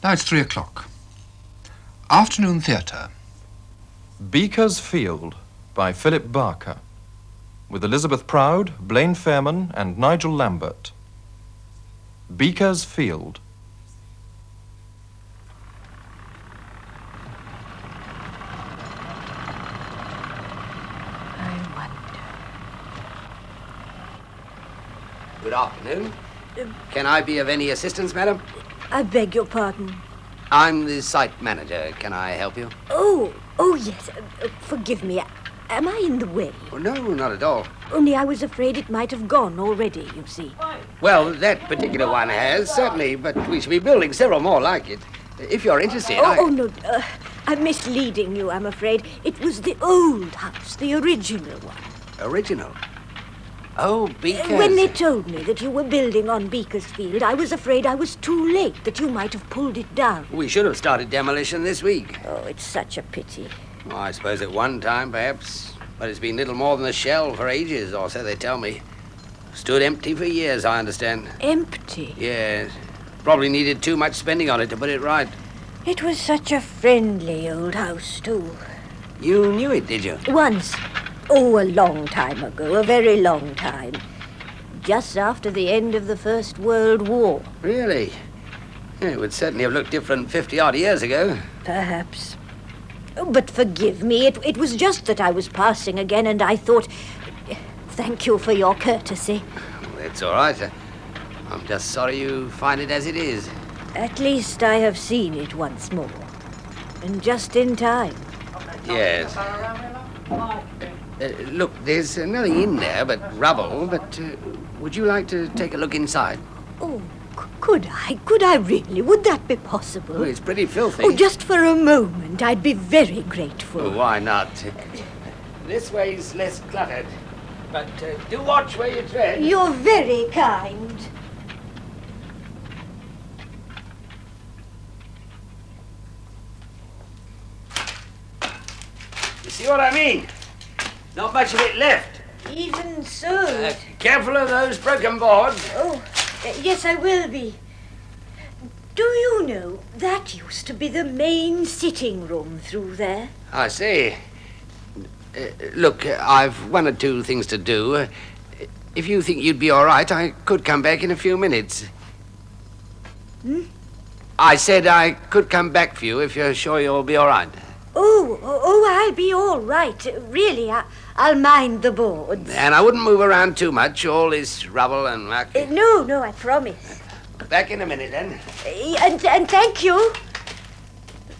Now it's 3 o'clock. Afternoon theatre. Beaker's Field by Philip Barker, with Elizabeth Proud, Blaine Fairman, and Nigel Lambert. Beaker's Field. I wonder. Good afternoon. Can I be of any assistance, madam? I beg your pardon. I'm the site manager. Can I help you? Oh, yes. Forgive me. Am I in the way? Oh, no, not at all. Only I was afraid it might have gone already, you see. Well, that particular one has, certainly, but we shall be building several more like it. If you're interested, No. I'm misleading you, I'm afraid. It was the old house, the original one. Original? Oh, Beaker's. When they told me that you were building on Beaker's Field, I was afraid I was too late, that you might have pulled it down. We should have started demolition this week. Oh, it's such a pity. Well, I suppose at one time, perhaps. But it's been little more than a shell for ages, or so they tell me. Stood empty for years, I understand. Empty? Yes. Probably needed too much spending on it to put it right. It was such a friendly old house, too. You knew it, did you? Once. Oh, a long time ago, a very long time. Just after the end of the First World War. Really? Yeah, it would certainly have looked different 50-odd years ago. Perhaps. But forgive me, it was just that I was passing again, and I thought... Thank you for your courtesy. It's all right. I'm just sorry you find it as it is. At least I have seen it once more. And just in time. Yes. Look, there's nothing in there but rubble, but would you like to take a look inside? Oh, could I? Could I really? Would that be possible? Oh, it's pretty filthy. Oh, just for a moment. I'd be very grateful. Oh, why not? This way's less cluttered, but do watch where you tread. You're very kind. You see what I mean? Not much of it left. Even so. Careful of those broken boards. Oh, yes, I will be. Do you know, that used to be the main sitting room through there. I see. Look, I've one or two things to do. If you think you'd be all right, I could come back in a few minutes. Hmm? I said I could come back for you if you're sure you'll be all right. Oh, I'll be all right. Really, I'll mind the boards. And I wouldn't move around too much, all this rubble and muck. No, I promise. Back in a minute, then. And thank you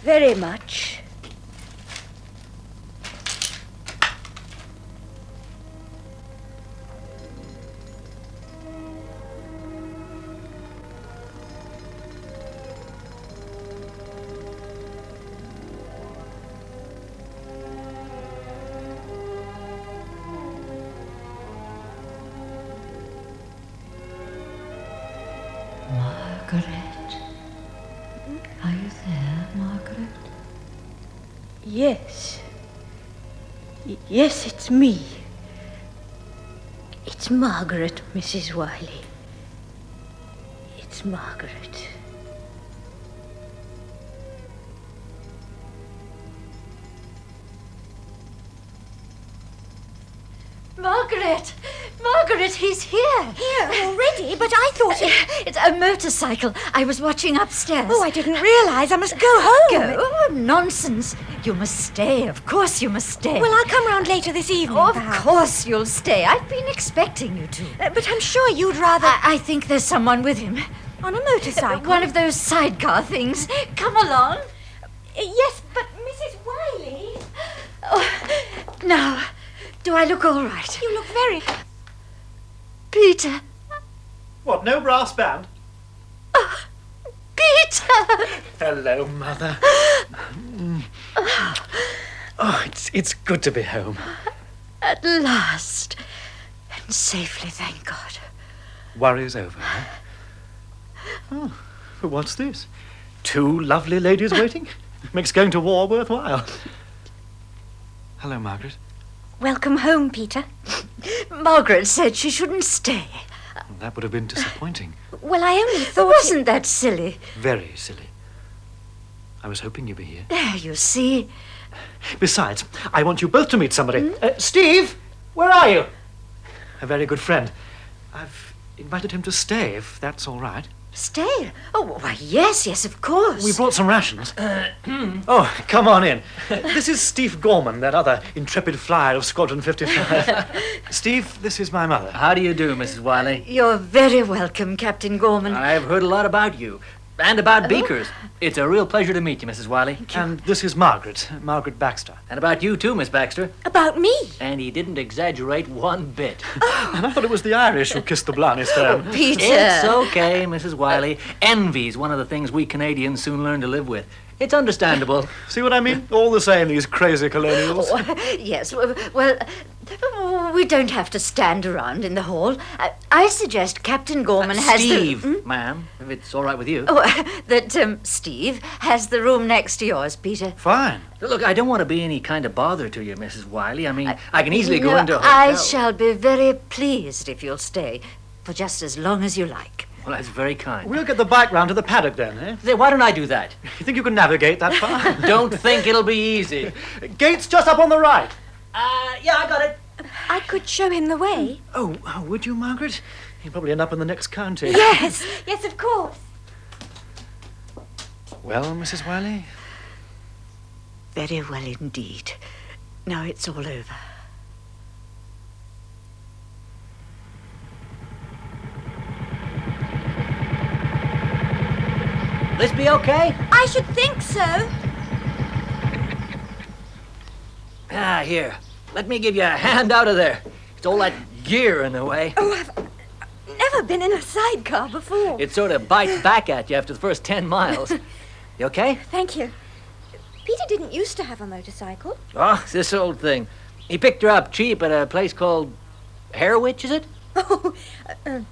very much. Margaret? Are you there, Margaret? Yes. Yes, it's me. It's Margaret, Mrs. Wiley. It's Margaret. Margaret! Margaret, he's here. Here already? But I thought It's a motorcycle. I was watching upstairs. Oh, I didn't realize. I must go home. Go? Oh, nonsense. You must stay. Of course you must stay. Well, I'll come round later this evening, Oh, of perhaps. course you'll stay. I've been expecting you to. But I'm sure you'd rather... I think there's someone with him. On a motorcycle? One of those sidecar things. Come along. Yes, but Mrs. Wiley... Oh, now, do I look all right? You look very... Peter. What, no brass band? Oh, Peter! Hello, Mother. Oh, it's good to be home. At last. And safely, thank God. Worry's over, huh? Oh, but what's this? Two lovely ladies waiting? Makes going to war worthwhile. Hello, Margaret. Welcome home, Peter. Margaret said she shouldn't stay. That would have been disappointing. Well, I only thought... Wasn't that silly? Very silly. I was hoping you'd be here. There, you see. Besides, I want you both to meet somebody. Steve, where are you? A very good friend. I've invited him to stay, if that's all right. Stay? Oh, why, yes, of course. We brought some rations. Oh, come on in. This is Steve Gorman, that other intrepid flyer of Squadron 55. Steve, this is my mother. How do you do, Mrs. Wiley? You're very welcome, Captain Gorman. I've heard a lot about you. And about Beakers. It's a real pleasure to meet you, Mrs. Wiley. And this is Margaret Baxter. And about you too, Miss Baxter. About me? And he didn't exaggerate one bit. And I thought it was the Irish who kissed the Blarney Stone. Peter. It's okay, Mrs. Wiley. Envy's one of the things we Canadians soon learn to live with. It's understandable. See what I mean? All the same, these crazy colonials. Yes, well, we don't have to stand around in the hall. I suggest Captain Gorman has Steve, ma'am, if it's all right with you. that Steve has the room next to yours, Peter. Fine. Look, I don't want to be any kind of bother to you, Mrs. Wiley. I mean, I can easily go into a hotel. I shall be very pleased if you'll stay for just as long as you like. Well, that's very kind. We'll get the bike round to the paddock then, eh? Say, why don't I do that? You think you can navigate that far? Don't think it'll be easy. Gate's just up on the right. Yeah, I got it. I could show him the way. Oh, would you, Margaret? You'll probably end up in the next county. Yes, yes, of course. Well, Mrs. Wiley? Very well indeed. Now it's all over. This be okay? I should think so. Here. Let me give you a hand out of there. It's all that gear in the way. Oh, I've never been in a sidecar before. It sort of bites back at you after the first 10 miles. You okay? Thank you. Peter didn't used to have a motorcycle. Oh, this old thing. He picked her up cheap at a place called Harwich, is it? Oh,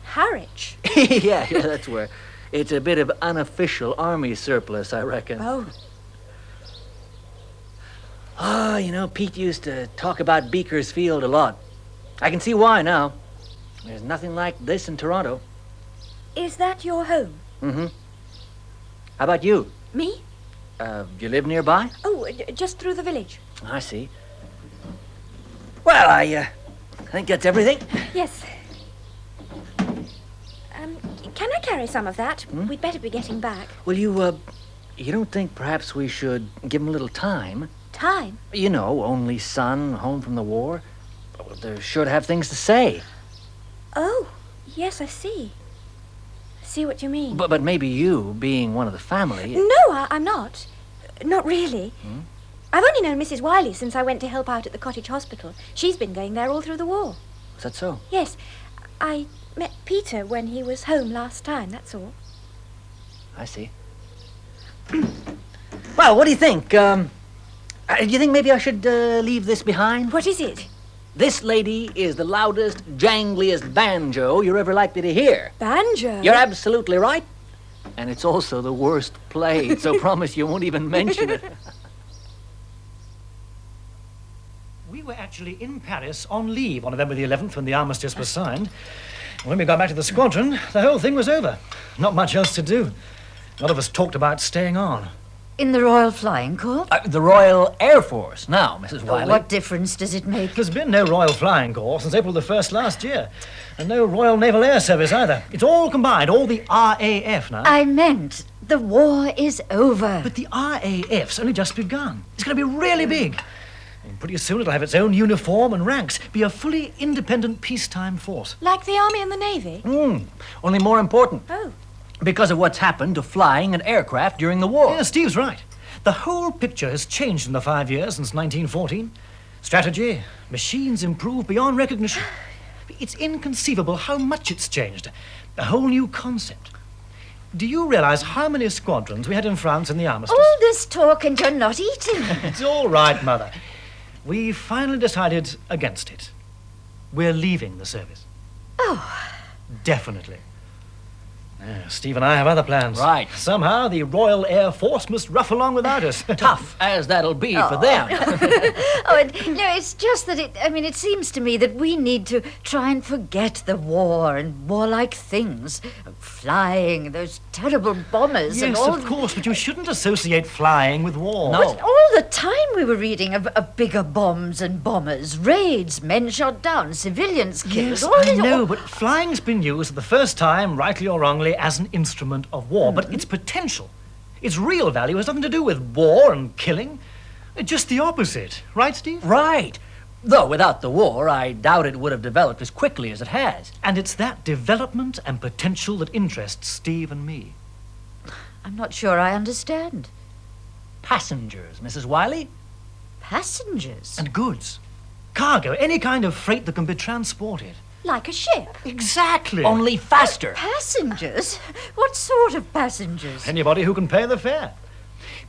Harwich. yeah, that's where. It's a bit of unofficial army surplus, I reckon. Oh. Pete used to talk about Beaker's Field a lot. I can see why now. There's nothing like this in Toronto. Is that your home? Mm-hmm. How about you? Me? You live nearby? Oh, just through the village. I see. Well, I think that's everything. Yes. Can I carry some of that? We'd better be getting back. Well, you don't think perhaps we should give him a little time? Time? You know, only son, home from the war. Well, they're sure to have things to say. Oh, yes, I see. I see what you mean. But maybe you, being one of the family... No, I'm not. Not really. I've only known Mrs. Wiley since I went to help out at the cottage hospital. She's been going there all through the war. Is that so? Yes. I met Peter when he was home last time, that's all. I see. Well, what do you think? Do you think maybe I should leave this behind? What is it? This lady is the loudest, jangliest banjo you're ever likely to hear. Banjo? You're absolutely right. And it's also the worst played, so promise you won't even mention it. We were actually in Paris on leave on November the 11th when the armistice was signed. When we got back to the squadron, the whole thing was over. Not much else to do. A lot of us talked about staying on. In the Royal Flying Corps? The Royal Air Force now, Mrs. Wiley. What difference does it make? There's been no Royal Flying Corps since April the 1st last year. And no Royal Naval Air Service either. It's all combined, all the RAF now. I meant the war is over. But the RAF's only just begun. It's going to be really big. And pretty soon it'll have its own uniform and ranks, be a fully independent peacetime force. Like the Army and the Navy? Only more important. Oh. Because of what's happened to flying and aircraft during the war. Yeah, Steve's right. The whole picture has changed in the 5 years since 1914. Strategy, machines improved beyond recognition. It's inconceivable how much it's changed. A whole new concept. Do you realize how many squadrons we had in France in the armistice? All this talk and you're not eating. It's all right, Mother. We finally decided against it. We're leaving the service. Oh. Definitely. Steve and I have other plans. Right. Somehow the Royal Air Force must rough along without us. Tough as that'll be for them. No, it's just that it seems to me that we need to try and forget the war and warlike things. Flying, those terrible bombers and Yes, all. of course, but you shouldn't associate flying with war. No. But all the time we were reading of bigger bombs and bombers, raids, men shot down, civilians killed. Yes, all I this- know, but flying's been used for the first time, rightly or wrongly, as an instrument of war. But its potential, its real value, has nothing to do with war and killing. Just the opposite. Right, Steve? Right. Though without the war, I doubt it would have developed as quickly as it has. And it's that development and potential that interests Steve and me. I'm not sure I understand. Passengers, Mrs. Wiley? Passengers? And goods. Cargo, any kind of freight that can be transported. Like a ship. Exactly. Only faster. Passengers? What sort of passengers? Anybody who can pay the fare.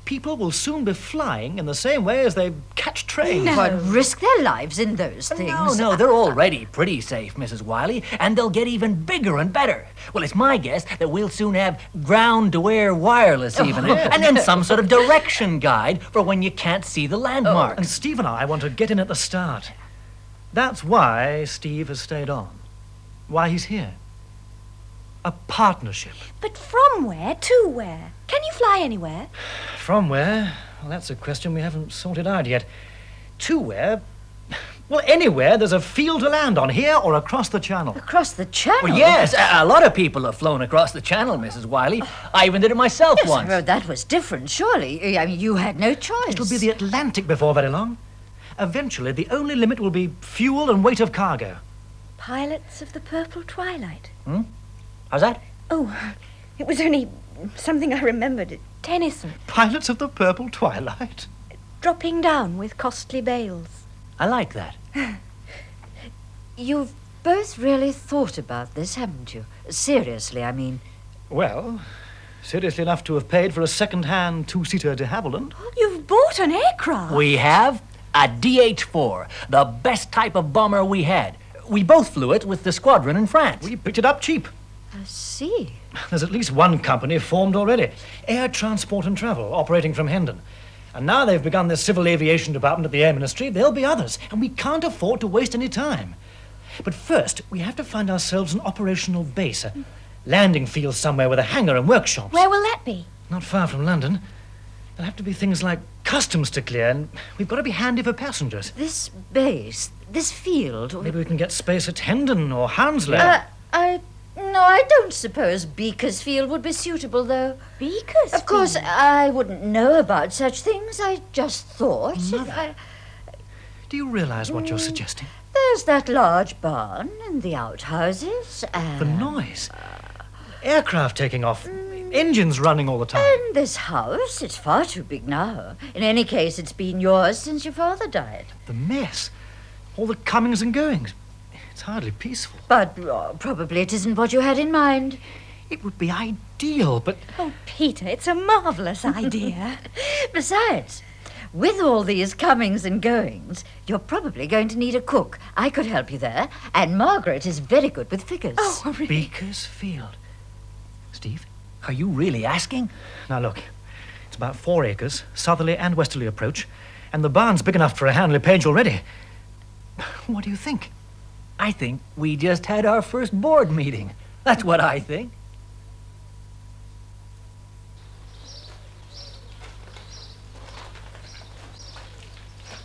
People will soon be flying in the same way as they catch trains. But risk their lives in those things. No, they're already pretty safe, Mrs. Wiley, and they'll get even bigger and better. Well, it's my guess that we'll soon have ground-to-air wireless even, and then some sort of direction guide for when you can't see the landmarks. And Steve and I want to get in at the start. That's why Steve has stayed on. Why he's here. A partnership. But from where to where? Can you fly anywhere? From where? Well, that's a question we haven't sorted out yet. To where? Well, anywhere there's a field to land on, here or across the channel. Across the channel? Well, yes, a lot of people have flown across the channel, Mrs. Wiley. I even did it myself Yes, once. well, that was different, surely. I mean, you had no choice. It'll be the Atlantic before very long. Eventually, the only limit will be fuel and weight of cargo. Pilots of the Purple Twilight. How's that? Oh, it was only something I remembered. Tennyson, Pilots of the Purple Twilight. dropping down with costly bales. I like that. You've both really thought about this, haven't you? Seriously, I mean. Well, seriously enough to have paid for a second-hand two-seater de Havilland. You've bought an aircraft. We have a DH-4, the best type of bomber we had. We both flew it with the squadron in France. We picked it up cheap. I see. There's at least one company formed already. Air Transport and Travel, operating from Hendon. And now they've begun their civil aviation department at the Air Ministry. There'll be others, and we can't afford to waste any time. But first, we have to find ourselves an operational base, a landing field somewhere with a hangar and workshops. Where will that be? Not far from London. There'll have to be things like customs to clear, and we've got to be handy for passengers. This base, this field. Maybe we can get space at Hendon or Hounslow. No, I don't suppose Beakersfield would be suitable, though. Beaker's. Of course, I wouldn't know about such things. I just thought. Mother. Do you realize what you're suggesting? There's that large barn and the outhouses and... The noise. Aircraft taking off. Engines running all the time. And this house, it's far too big now. In any case, it's been yours since your father died. The mess. All the comings and goings. It's hardly peaceful. But probably it isn't what you had in mind. It would be ideal, but... Oh, Peter, it's a marvellous idea. Besides, with all these comings and goings, you're probably going to need a cook. I could help you there. And Margaret is very good with figures. Oh, really? Beakersfield. Steve? Are you really asking? Now look, it's about 4 acres, southerly and westerly approach, and the barn's big enough for a Handley Page already. What do you think? I think we just had our first board meeting. That's what I think.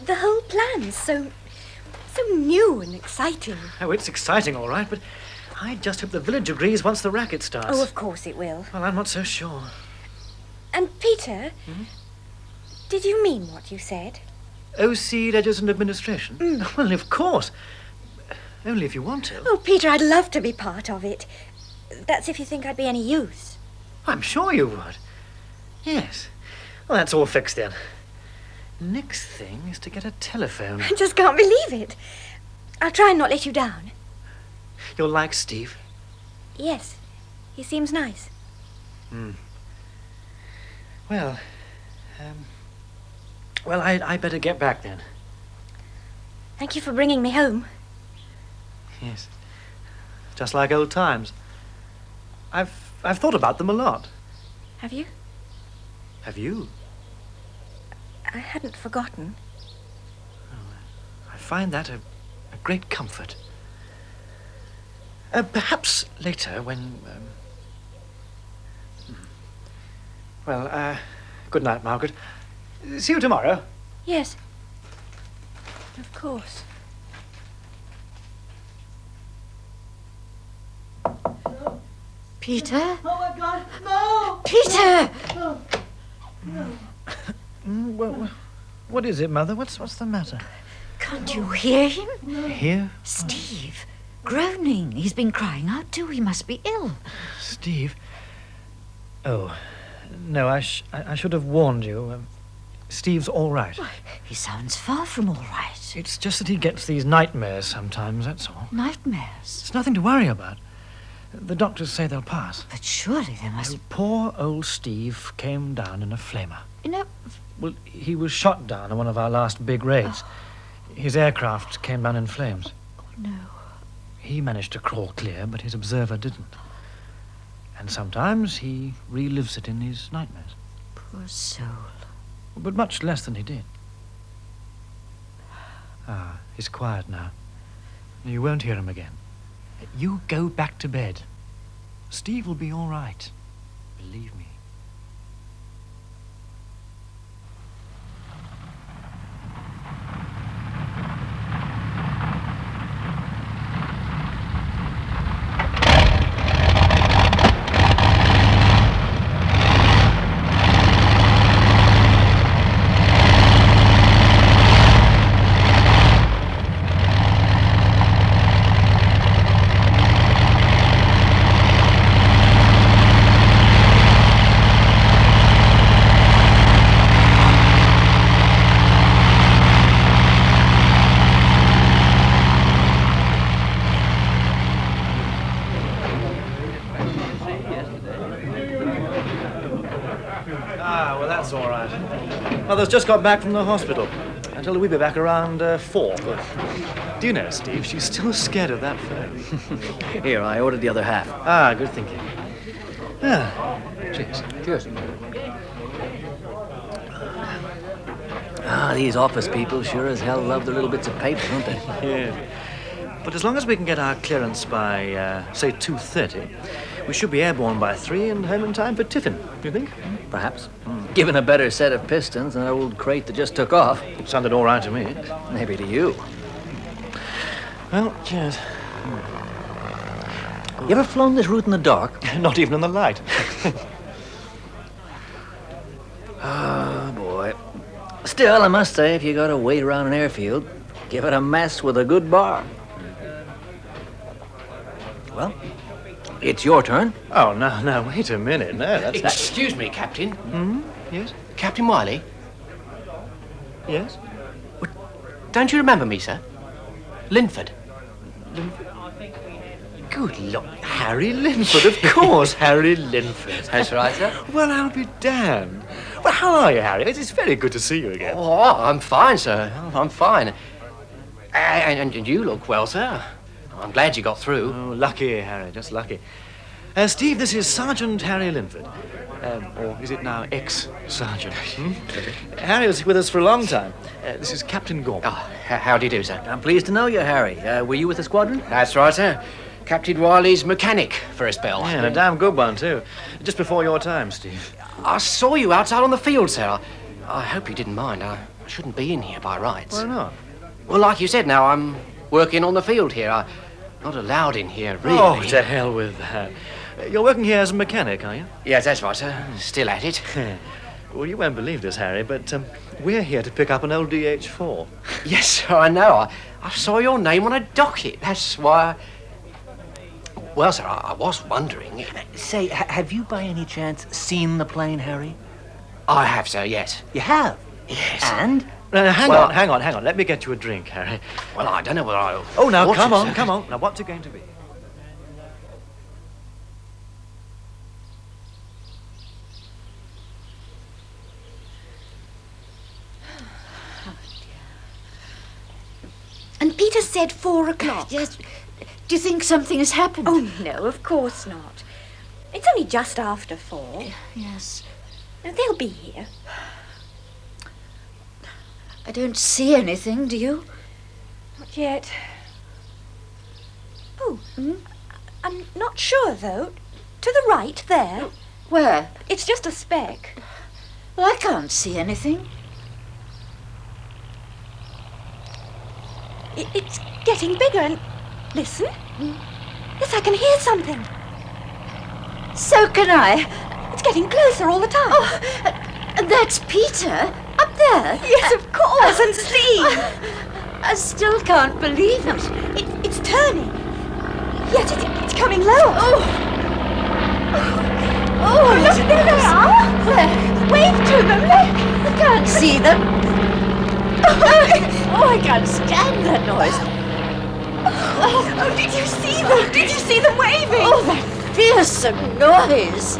The whole plan's so new and exciting. Oh, it's exciting, all right, but I just hope the village agrees once the racket starts. Oh, of course it will. Well, I'm not so sure. And Peter, did you mean what you said? OC Ledgers and Administration? Well, of course. Only if you want to. Oh, Peter, I'd love to be part of it. That's if you think I'd be any use. I'm sure you would. Yes. Well, that's all fixed then. Next thing is to get a telephone. I just can't believe it. I'll try and not let you down. You'll like Steve? Yes, he seems nice. Well, I better get back then. Thank you for bringing me home. Yes. Just like old times. I've I've thought about them a lot. Have you? Have you? I hadn't forgotten. I find that a great comfort. Perhaps later when... Well, good night, Margaret. See you tomorrow. Yes. Of course. Peter? Oh, my God, no! Peter! Well, what is it, Mother? What's the matter? Can't you hear him? Here? Steve, groaning. He's been crying out too. He must be ill. Steve? Oh, no, I should have warned you. Steve's all right. He sounds far from all right. It's just that he gets these nightmares sometimes, that's all. Nightmares? It's nothing to worry about. The doctors say they'll pass. But surely there must... Oh, poor old Steve came down in a flamer. In a... Well, he was shot down on one of our last big raids. His aircraft came down in flames. Oh, no. He managed to crawl clear, but his observer didn't. And sometimes he relives it in his nightmares. Poor soul. But much less than he did. Ah, he's quiet now. You won't hear him again. You go back to bed. Steve will be all right. Believe me. Ah, well, that's all right. Mother's just got back from the hospital. I told her we'd be back around 4. But do you know, Steve, she's still scared of that phone. Here, I ordered the other half. Ah, good thinking. Ah, cheers. Cheers. Ah, these office people sure as hell love their little bits of paper, don't they? Yeah. But as long as we can get our clearance by, say, 2:30, we should be airborne by 3 and home in time for tiffin, do you think? Perhaps. Given a better set of pistons than that old crate that just took off. It sounded all right to me. Maybe to you. Well, cheers. You ever flown this route in the dark? Not even in the light. Oh, boy. Still, I must say, if you got to wait around an airfield, give it a mess with a good bar. Well, it's your turn. Oh, no, wait a minute. No, that's... Excuse me, Captain. Yes? Captain Wiley, Yes? don't you remember me, sir? Linford. Good Lord, Harry Linford, of course, Harry Linford. That's right, sir. Well, I'll be damned. Well, how are you, Harry? It's very good to see you again. Oh, I'm fine, sir. I'm fine. And you look well, sir. I'm glad you got through. Oh, lucky, Harry, just lucky. Steve, this is Sergeant Harry Linford. Or is it now ex-sergeant? Harry was with us for a long time. This is Captain Gorman. Oh, how do you do, sir? I'm pleased to know you, Harry. Were you with the squadron? That's right, sir. Captain Wiley's mechanic for a spell. Yeah, and a damn good one, too. Just before your time, Steve. I saw you outside on the field, sir. I hope you didn't mind. I shouldn't be in here by rights. Why not? Well, like you said, now, I'm working on the field here. I'm not allowed in here, really. Oh, to hell with that. You're working here as a mechanic, are you? Yes, that's right, sir. Still at it. Well, you won't believe this, Harry, but we're here to pick up an old DH-4. Yes, sir, I know. I saw your name on a docket. That's why... Well, sir, I was wondering... Say, have you by any chance seen the plane, Harry? I have, sir, yes. You have? Yes. And? Hang on. Let me get you a drink, Harry. Well, I don't know whether I'll... Oh, now, want come to, on, sir. come on. Now, what's it going to be? And Peter said 4 o'clock. Yes. Do you think something has happened? Oh, no, of course not. It's only just after 4. Yes. Now, they'll be here. I don't see anything, do you? Not yet. Oh, I'm not sure, though. To the right, there. Where? It's just a speck. Well, I can't see anything. It's getting bigger and... Listen. Yes, I can hear something. So can I. It's getting closer all the time. Oh, that's Peter, up there. Yes, of course, and see. I still can't believe it. It's turning. Yes, it's coming lower. Oh, Look, there they are. Where? Wave to them, look. I can't see them. Oh, I can't stand that noise. Oh, did you see them? Did you see them waving? Oh, that fearsome noise.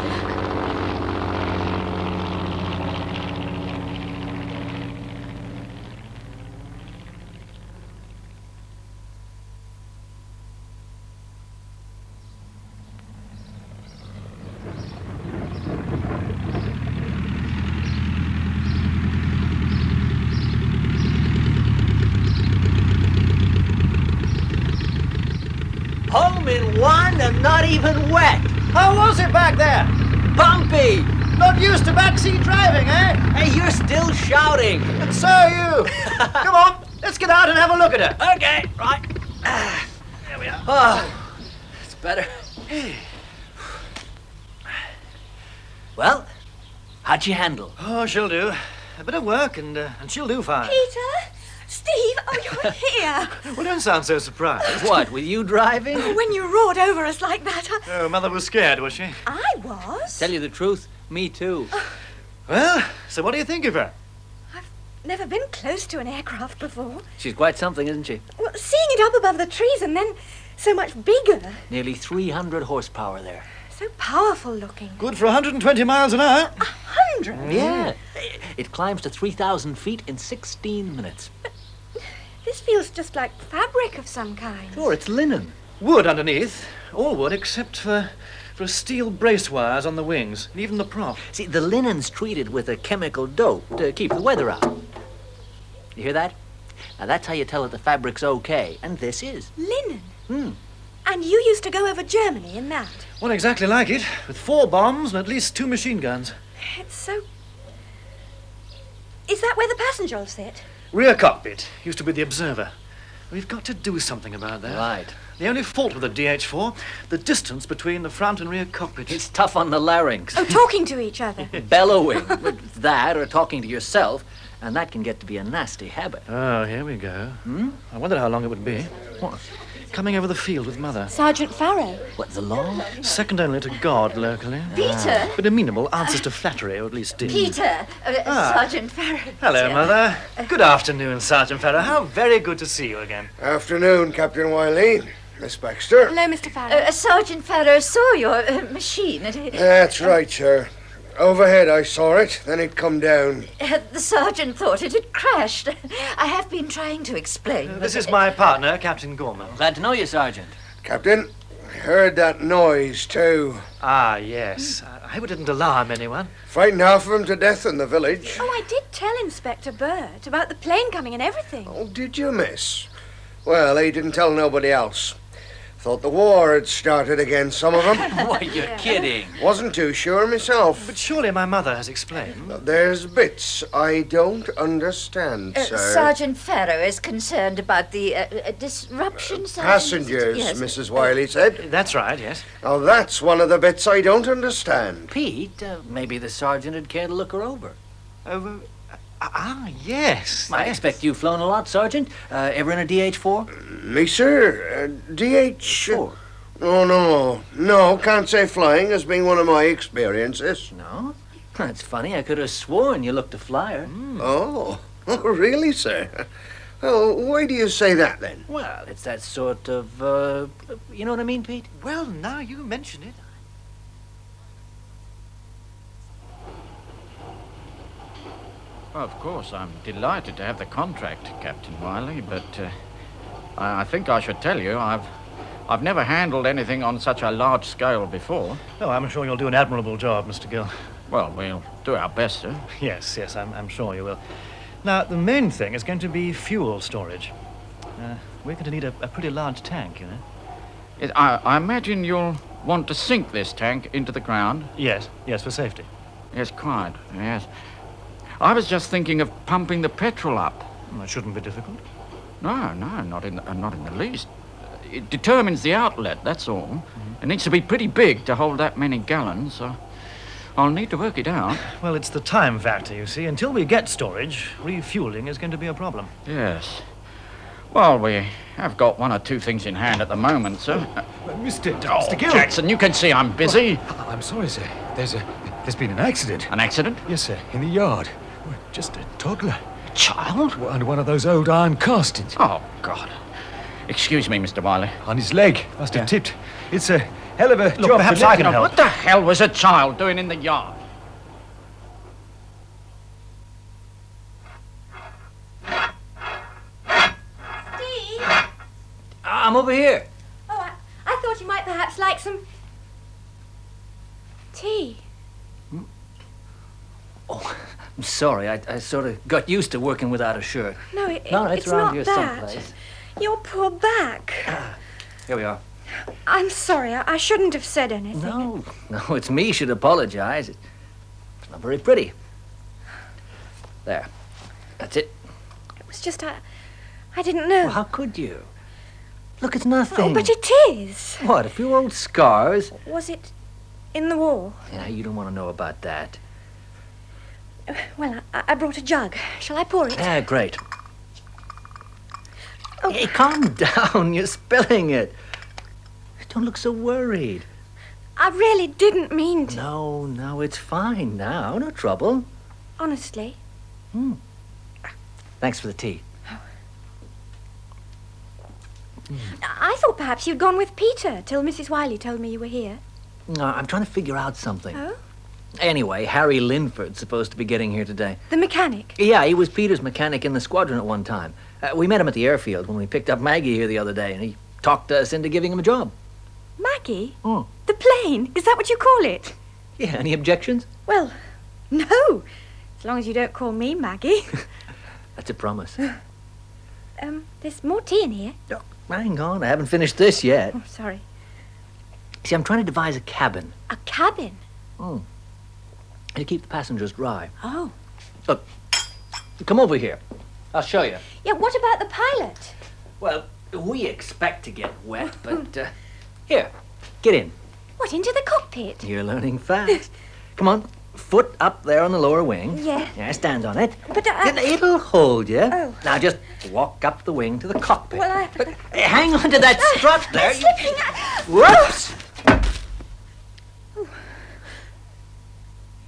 Home in one and not even wet. How was it back there? Bumpy. Not used to backseat driving, eh? Hey, you're still shouting. And so are you. Come on, let's get out and have a look at her. Okay, right. There we are. Oh, it's better. Well, how'd you handle? Oh, she'll do. A bit of work and she'll do fine. Peter? Steve? Oh, you're here. Well, don't sound so surprised. What, with you driving? When you roared over us like that, Oh, Mother was scared, was she? I was. Tell you the truth, me too. Well, so what do you think of her? I've never been close to an aircraft before. She's quite something, isn't she? Well, seeing it up above the trees and then so much bigger. Nearly 300 horsepower there. So powerful looking. Good for 120 miles an hour. 100? Yeah. It climbs to 3,000 feet in 16 minutes. This feels just like fabric of some kind. Sure, it's linen. Wood underneath. All wood except for steel brace wires on the wings, and even the prop. See, the linen's treated with a chemical dope to keep the weather out. You hear that? Now, that's how you tell that the fabric's okay, and this is. Linen? Hmm. And you used to go over Germany in that? One exactly like it, with 4 bombs and at least 2 machine guns. It's so... Is that where the passenger will sit? Rear cockpit. Used to be the observer. We've got to do something about that. Right. The only fault with the DH-4, the distance between the front and rear cockpits. It's tough on the larynx. Oh, talking to each other. Bellowing. That, or talking to yourself, and that can get to be a nasty habit. Oh, here we go. I wondered how long it would be. What? Coming over the field with Mother. Sergeant Farrow. What, the law? Second only to God locally. Peter? But amenable, answers to flattery, or at least did. Peter, Sergeant Farrow. Hello, Mother. Good afternoon, Sergeant Farrow. How very good to see you again. Afternoon, Captain Wiley. Miss Baxter. Hello, Mr. Farrow. Sergeant Farrow saw your machine. That's right, sir. Overhead I saw it, then it come down. The sergeant thought it had crashed. I have been trying to explain. This is my partner, Captain Gorman. Glad to know you, Sergeant. Captain, I heard that noise, too. Ah, yes. I hope it didn't alarm anyone. Frightened half of them to death in the village. Oh, I did tell Inspector Burt about the plane coming and everything. Oh, did you, miss? Well, he didn't tell nobody else. Thought the war had started again, some of them. Why, you're kidding. Wasn't too sure myself. But surely my mother has explained. There's bits I don't understand, sir. Sergeant Farrow is concerned about the disruption. Passengers, Yes. Mrs. Wiley said. That's right, yes. Now, that's one of the bits I don't understand. Pete, maybe the sergeant would care to look her over. Over... yes. I expect you've flown a lot, Sergeant. Ever in a DH-4? Me, sir? DH? Sure. Oh, no, can't say flying has been one of my experiences. No? That's funny. I could have sworn you looked a flyer. Oh, really, sir? Well, why do you say that, then? Well, it's that sort of, you know what I mean, Pete? Well, now you mention it. Of course, I'm delighted to have the contract, Captain Wiley, but I think I should tell you I've I've never handled anything on such a large scale before. Oh, I'm sure you'll do an admirable job, Mr. Gill. Well, we'll do our best, sir. Yes, I'm sure you will. Now, the main thing is going to be fuel storage. We're going to need a pretty large tank, you know. I imagine you'll want to sink this tank into the ground. Yes, for safety. Yes, quite, yes. I was just thinking of pumping the petrol up. Well, that shouldn't be difficult. No, not in the least. It determines the outlet, that's all. Mm-hmm. It needs to be pretty big to hold that many gallons, so I'll need to work it out. Well, it's the time factor, you see. Until we get storage, refueling is going to be a problem. Yes. Well, we have got one or two things in hand at the moment, sir. Mr. Gill! Jackson, you can see I'm busy. I'm sorry, sir. There's been an accident. An accident? Yes, sir, in the yard. Just a toddler. A child? Under one of those old iron castings. Oh, God. Excuse me, Mr. Wiley. On his leg. Must have tipped. It's a hell of a Look, job. perhaps I can help. What the hell was a child doing in the yard? Steve? I'm over here. Oh, I thought you might perhaps like some tea. Oh, I'm sorry. I sort of got used to working without a shirt. No, it's around not here that. someplace. Your poor back. Here we are. I'm sorry. I shouldn't have said anything. No, it's me should apologize. It's not very pretty. There. That's it. It was just I didn't know. Well, how could you? Look, it's nothing. Oh, but it is. What, a few old scars? Was it in the wall? Yeah, you don't want to know about that. Well, I brought a jug. Shall I pour it? Yeah, great. Oh. Hey, calm down. You're spilling it. Don't look so worried. I really didn't mean to. No, it's fine now. No trouble. Honestly. Thanks for the tea. I thought perhaps you'd gone with Peter till Mrs. Wiley told me you were here. No, I'm trying to figure out something. Oh? Anyway, Harry Linford's supposed to be getting here today. The mechanic? Yeah, he was Peter's mechanic in the squadron at one time. We met him at the airfield when we picked up Maggie here the other day, and he talked us into giving him a job. Maggie? Oh. The plane? Is that what you call it? Yeah, any objections? Well, no. As long as you don't call me Maggie. That's a promise. There's more tea in here. Oh, hang on, I haven't finished this yet. Oh, sorry. See, I'm trying to devise a cabin. A cabin? To keep the passengers dry. Oh. Look, come over here. I'll show you. Yeah, what about the pilot? Well, we expect to get wet, but, here, get in. What, into the cockpit? You're learning fast. Come on, foot up there on the lower wing. Yeah. Yeah, stand on it. But, It'll hold you. Oh. Now just walk up the wing to the cockpit. Well, hang on to that strut there. I'm slipping. Whoops!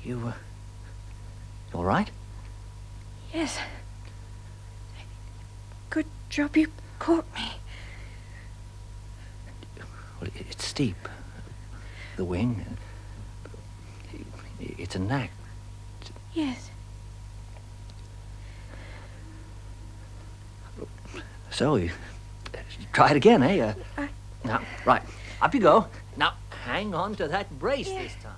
You all right? Yes. Good job you caught me. Well, it's steep. The wing. It's a knack. Yes. So, you try it again, eh? Now, right. Up you go. Now, hang on to that brace this time.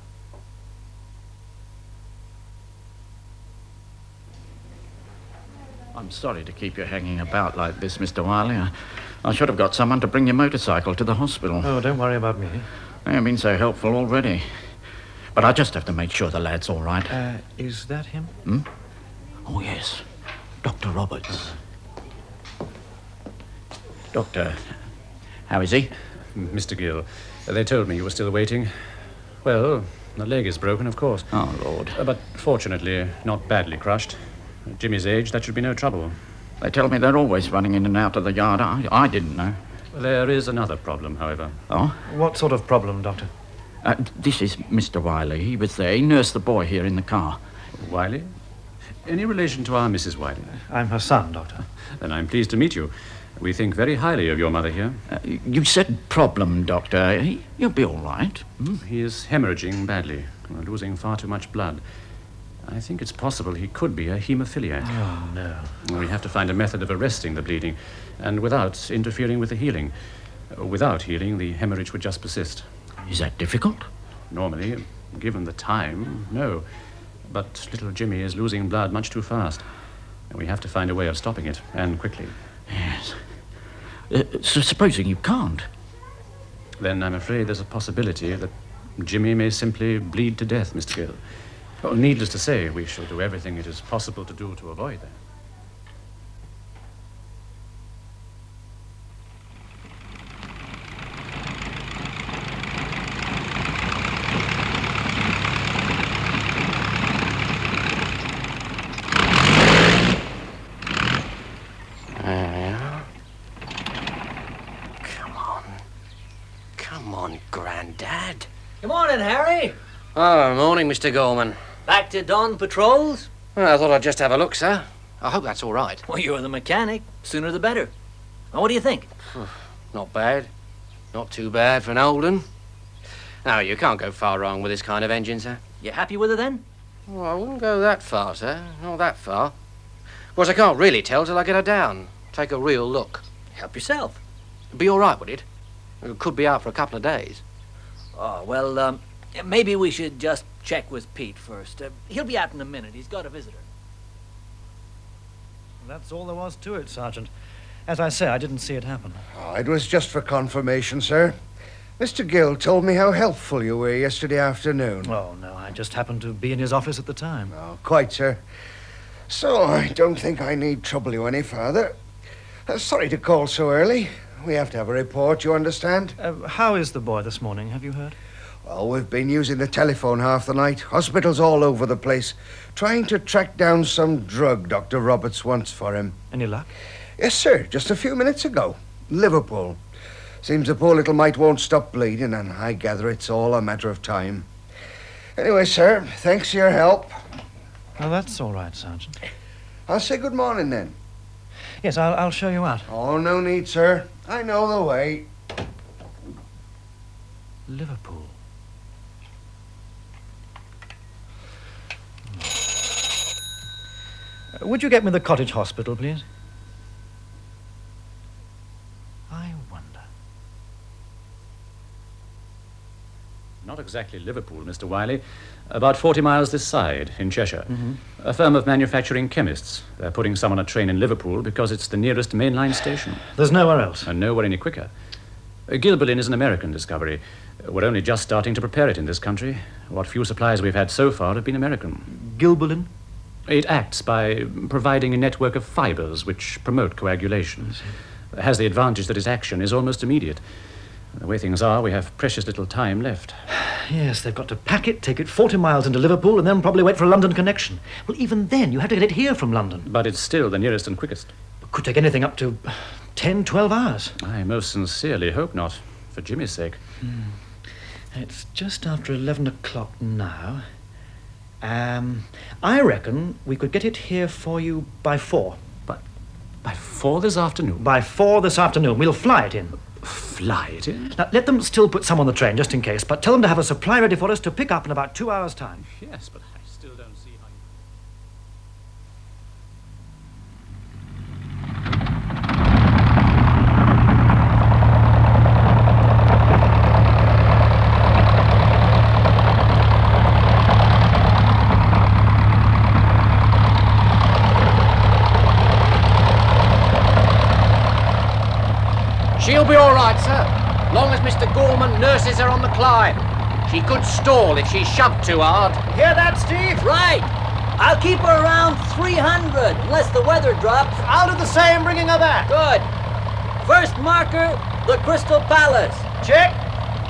I'm sorry to keep you hanging about like this, Mr. Wiley. I should have got someone to bring your motorcycle to the hospital. Oh, don't worry about me. They've been so helpful already. But I just have to make sure the lad's all right. Is that him? Oh, yes. Dr. Roberts. Doctor, how is he? Mr. Gill, they told me you were still waiting. Well, the leg is broken, of course. Oh, Lord. But fortunately, not badly crushed. At Jimmy's age, that should be no trouble. They tell me they're always running in and out of the yard. I didn't know. Well, there is another problem, however. Oh? What sort of problem, Doctor? This is Mr. Wiley. He was there. He nursed the boy here in the car. Wiley? Any relation to our Mrs. Wiley? I'm her son, Doctor. Then I'm pleased to meet you. We think very highly of your mother here. You said problem, Doctor. He'll be all right. He is hemorrhaging badly, losing far too much blood. I think it's possible he could be a haemophiliac. Oh, no. We have to find a method of arresting the bleeding, and without interfering with the healing. Without healing, the hemorrhage would just persist. Is that difficult? Normally, given the time, no. But little Jimmy is losing blood much too fast. And we have to find a way of stopping it, and quickly. Yes. So supposing you can't? Then I'm afraid there's a possibility that Jimmy may simply bleed to death, Mr. Gill. Well, needless to say, we shall do everything it is possible to do to avoid that. Come on, Grandad. Good morning, Harry. Oh, morning, Mr. Gorman. Back to dawn patrols? Well, I thought I'd just have a look, sir. I hope that's all right. Well, you're the mechanic. Sooner the better. Well, what do you think? Not bad. Not too bad for an old un. No, you can't go far wrong with this kind of engine, sir. You happy with it then? Well, I wouldn't go that far, sir. Not that far. Of course, I can't really tell till I get her down. Take a real look. Help yourself. It'd be all right, would it? It could be out for a couple of days. Oh, well, maybe we should just check with Pete first. He'll be out in a minute. He's got a visitor. That's all there was to it, Sergeant. As I say, I didn't see it happen. Oh, it was just for confirmation, sir. Mr. Gill told me how helpful you were yesterday afternoon. Oh, no, I just happened to be in his office at the time. Oh, quite, sir. So, I don't think I need trouble you any further. Sorry to call so early. We have to have a report, you understand? How is the boy this morning? Have you heard? Well, we've been using the telephone half the night. Hospitals all over the place, trying to track down some drug Dr. Roberts wants for him. Any luck? Yes, sir. Just a few minutes ago. Liverpool. Seems the poor little mite won't stop bleeding, and I gather it's all a matter of time. Anyway, sir, thanks for your help. Well, that's all right, Sergeant. I'll say good morning, then. Yes, I'll show you out. Oh, no need, sir. I know the way. Liverpool. Would you get me the cottage hospital, please? I wonder. Not exactly Liverpool, Mr. Wiley. About 40 miles this side, in Cheshire. A firm of manufacturing chemists. They're putting some on a train in Liverpool because it's the nearest mainline station. There's nowhere else? And nowhere any quicker. Gilberlin is an American discovery. We're only just starting to prepare it in this country. What few supplies we've had so far have been American. Gilberlin? It acts by providing a network of fibers which promote coagulation. It has the advantage that its action is almost immediate. The way things are, we have precious little time left. Yes, they've got to pack it, take it 40 miles into Liverpool, and then probably wait for a London connection. Well, even then, you have to get it here from London. But it's still the nearest and quickest. It could take anything up to 10, 12 hours. I most sincerely hope not, for Jimmy's sake. It's just after 11 o'clock now. I reckon we could get it here for you by 4. By 4 this afternoon? By 4 this afternoon. We'll fly it in. Fly it in? Now, let them still put some on the train, just in case, but tell them to have a supply ready for us to pick up in about 2 hours' time. Yes, but I still don't see how you... She'll be all right, sir. Long as Mr. Gorman nurses her on the climb. She could stall if she's shoved too hard. Hear that, Steve? Right. I'll keep her around 300, unless the weather drops. I'll do the same, bringing her back. Good. First marker, the Crystal Palace. Check.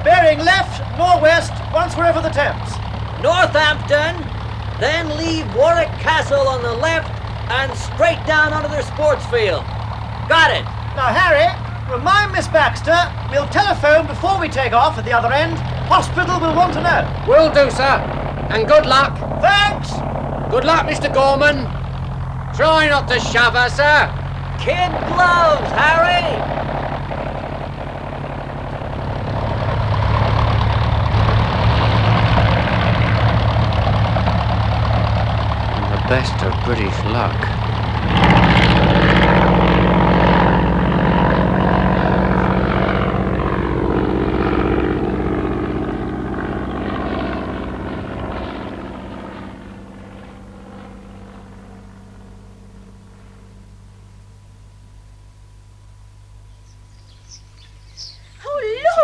Bearing left, northwest, once we're over the Thames. Northampton, then leave Warwick Castle on the left and straight down onto their sports field. Got it. Now, Harry, remind Miss Baxter, we'll telephone before we take off at the other end. Hospital will want to know. Will do, sir. And good luck. Thanks. Good luck, Mr. Gorman. Try not to shove her, sir. Kid gloves, Harry. The best of British luck.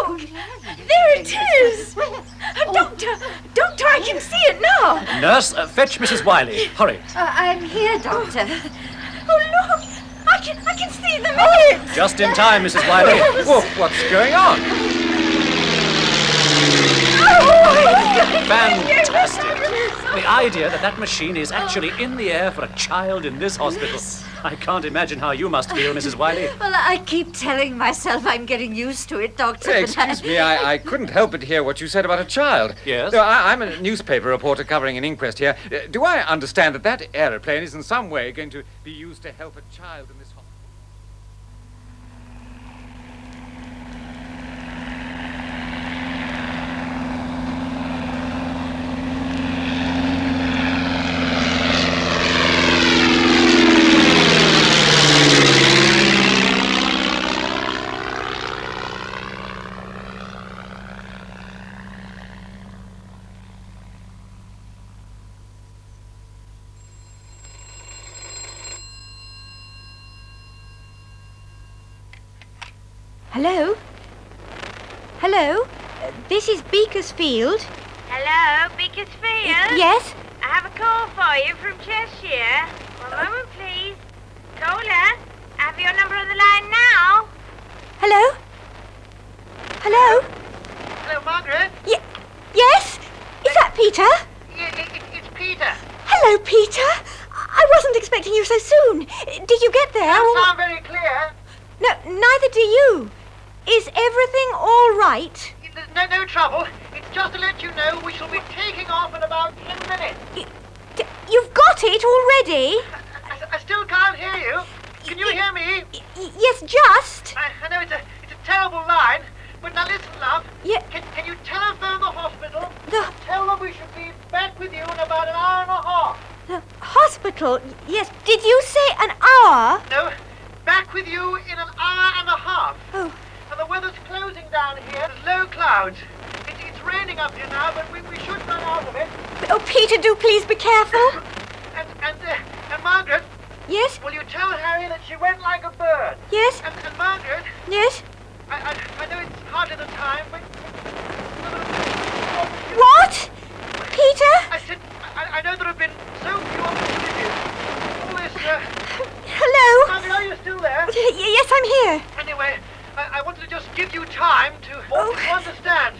Look! There it is! Doctor, I can see it now. Nurse, fetch Mrs. Wiley. Hurry. I'm here, Doctor. Oh, look! I can see the minute! Just in time, Mrs. Wiley. Whoa, what's going on? Fantastic. The idea that machine is actually in the air for a child in this hospital. I can't imagine how you must feel, Mrs. Wiley. Well, I keep telling myself I'm getting used to it, Doctor. Hey, but excuse me, I couldn't help but hear what you said about a child. Yes? No, I'm a newspaper reporter covering an inquest here. Do I understand that aeroplane is in some way going to be used to help a child in this hospital? Hello? Hello? This is Beaker's Field. Hello, Beakersfield? Yes? I have a call for you from Cheshire. One moment, please. Caller, have your number on the line now. Hello? Hello? Hello, Margaret. Yes? Is that Peter? It's Peter. Hello, Peter. I wasn't expecting you so soon. Did you get there? Don't sound very clear. No, neither do you. Is everything all right? There's no trouble. It's just to let you know we shall be taking off in about 10 minutes. You've got it already? I still can't hear you. Can you hear me? Yes, just. I know it's a terrible line, but now listen, love. Yeah. Can you telephone the hospital? Tell them we should be back with you in about an hour and a half. The hospital? Yes. Did you say an hour? No, back with you in an hour and a half. Oh. And the weather's closing down here. There's low clouds. It's raining up here now, but we should run out of it. Oh, Peter, do please be careful. And Margaret. Yes? Will you tell Harry that she went like a bird? Yes? And Margaret. Yes? I know it's hard at the time, but... What? Peter? I said, I know there have been so few opportunities. All this, Hello? Margaret, are you still there? Yes, I'm here. Anyway, I wanted to just give you time to understand.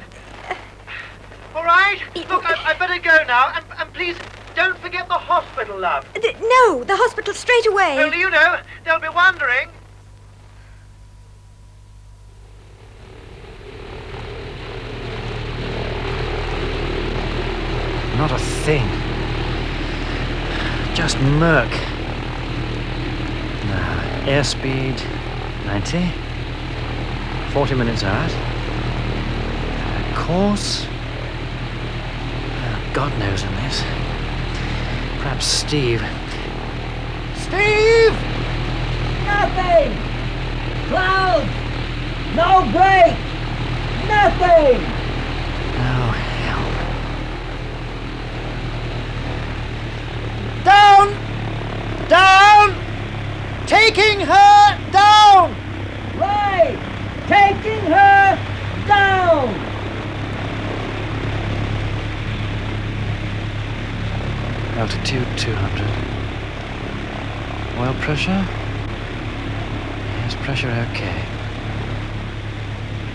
All right? Look, I better go now, and please don't forget the hospital, love. No, the hospital straight away. Only you know, they'll be wondering. Not a thing. Just murk. Now, airspeed 90. 40 minutes out. Course? God knows in this. Perhaps Steve. Steve! Nothing! Clouds! No break! Nothing! Oh, hell. Down! Down! Taking her down! Right! Taking her down! Altitude 200. Oil pressure? Yes, pressure okay.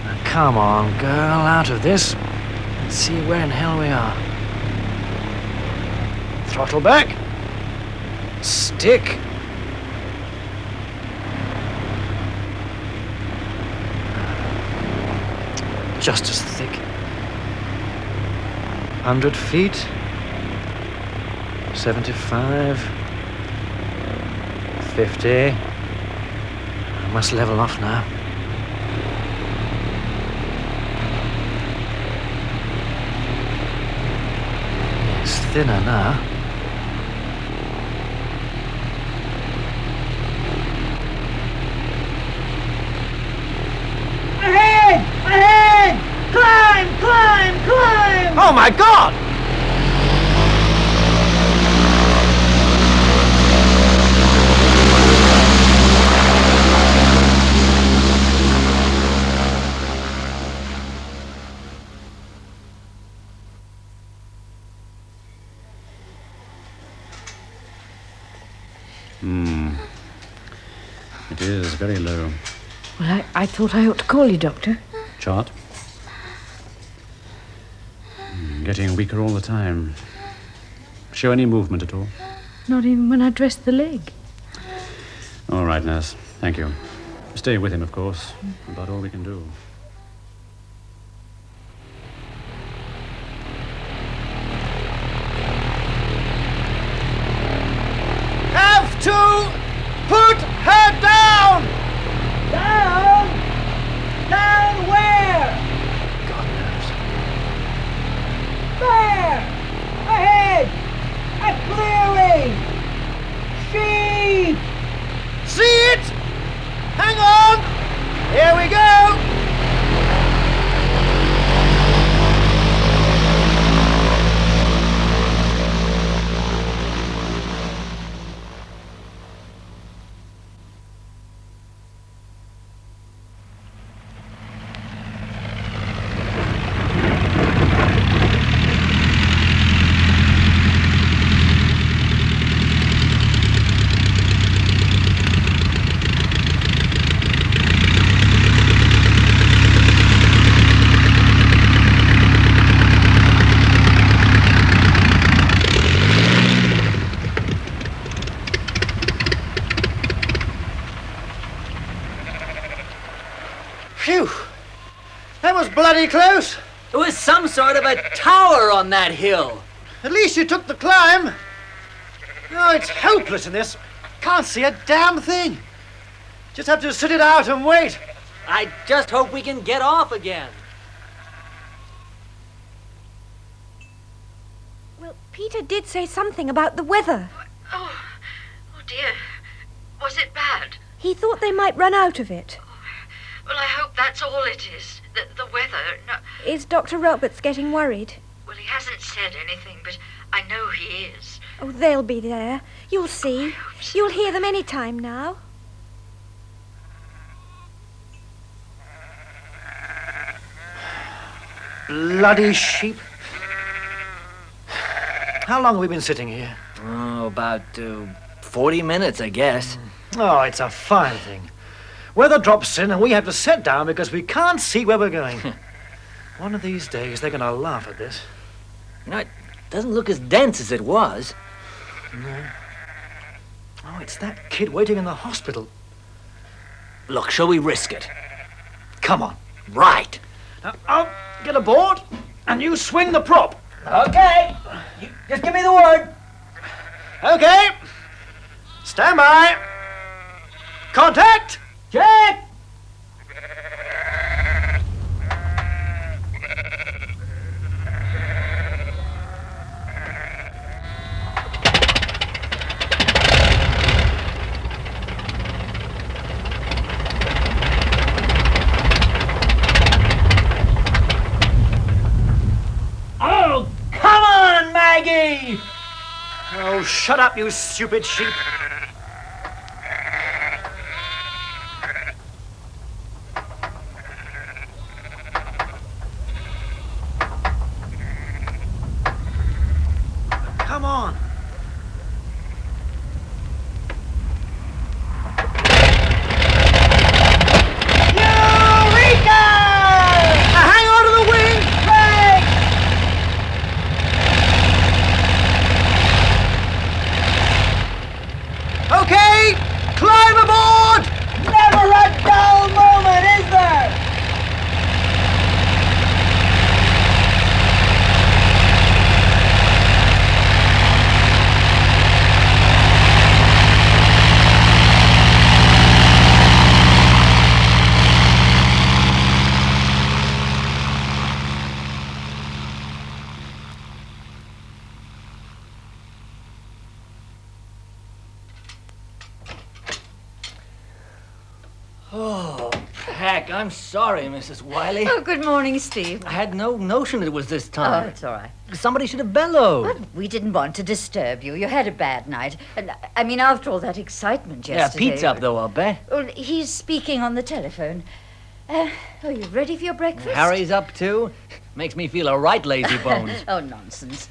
Now come on, girl, out of this. Let's see where in hell we are. Throttle back. Stick. Just as thick. 100 feet. 75. 50. I must level off now. It's thinner now. Ahead! Ahead! Climb! Climb! Climb! Oh my God! It is very low. Well, I thought I ought to call you, Doctor. Chart. Getting weaker all the time. Show any movement at all? Not even when I dressed the leg. All right, nurse. Thank you. Stay with him, of course. About all we can do. Have to put her down! Down? Down where? God knows. There! Ahead! A clearing! Sheep! See it? Hang on! Here we go! Phew! That was bloody close. There was some sort of a tower on that hill. At least you took the climb. Oh, it's hopeless in this. Can't see a damn thing. Just have to sit it out and wait. I just hope we can get off again. Well, Peter did say something about the weather. Oh dear. Was it bad? He thought they might run out of it. Well, I hope that's all it is. The weather. No. Is Dr. Roberts getting worried? Well, he hasn't said anything, but I know he is. Oh, they'll be there. You'll see. You'll hear them any time now. Bloody sheep. How long have we been sitting here? Oh, about 40 minutes, I guess. Oh, it's a fine thing. Weather drops in and we have to sit down because we can't see where we're going. One of these days, they're going to laugh at this. You know, it doesn't look as dense as it was. No. Oh, it's that kid waiting in the hospital. Look, shall we risk it? Come on. Right. Now, I'll get aboard and you swing the prop. Okay. You just give me the word. Okay. Stand by. Contact. Check. Oh, come on, Maggie! Oh, shut up, you stupid sheep. Come on. Eureka! Now hang on to the wing, Frank! Okay, climb aboard! Never a dull moment, is there? Oh, heck, I'm sorry, Mrs. Wiley. Oh, good morning, Steve. I had no notion it was this Oh, time. it's all right. Somebody should have bellowed. Well, we didn't want to disturb you. You had a bad night. And, I mean, after all that excitement Yeah, yesterday... Pete's up, though, I'll bet. Well, he's speaking on the telephone. Are you ready for your breakfast? Harry's up, too. Makes me feel a right lazy bones. Oh, nonsense.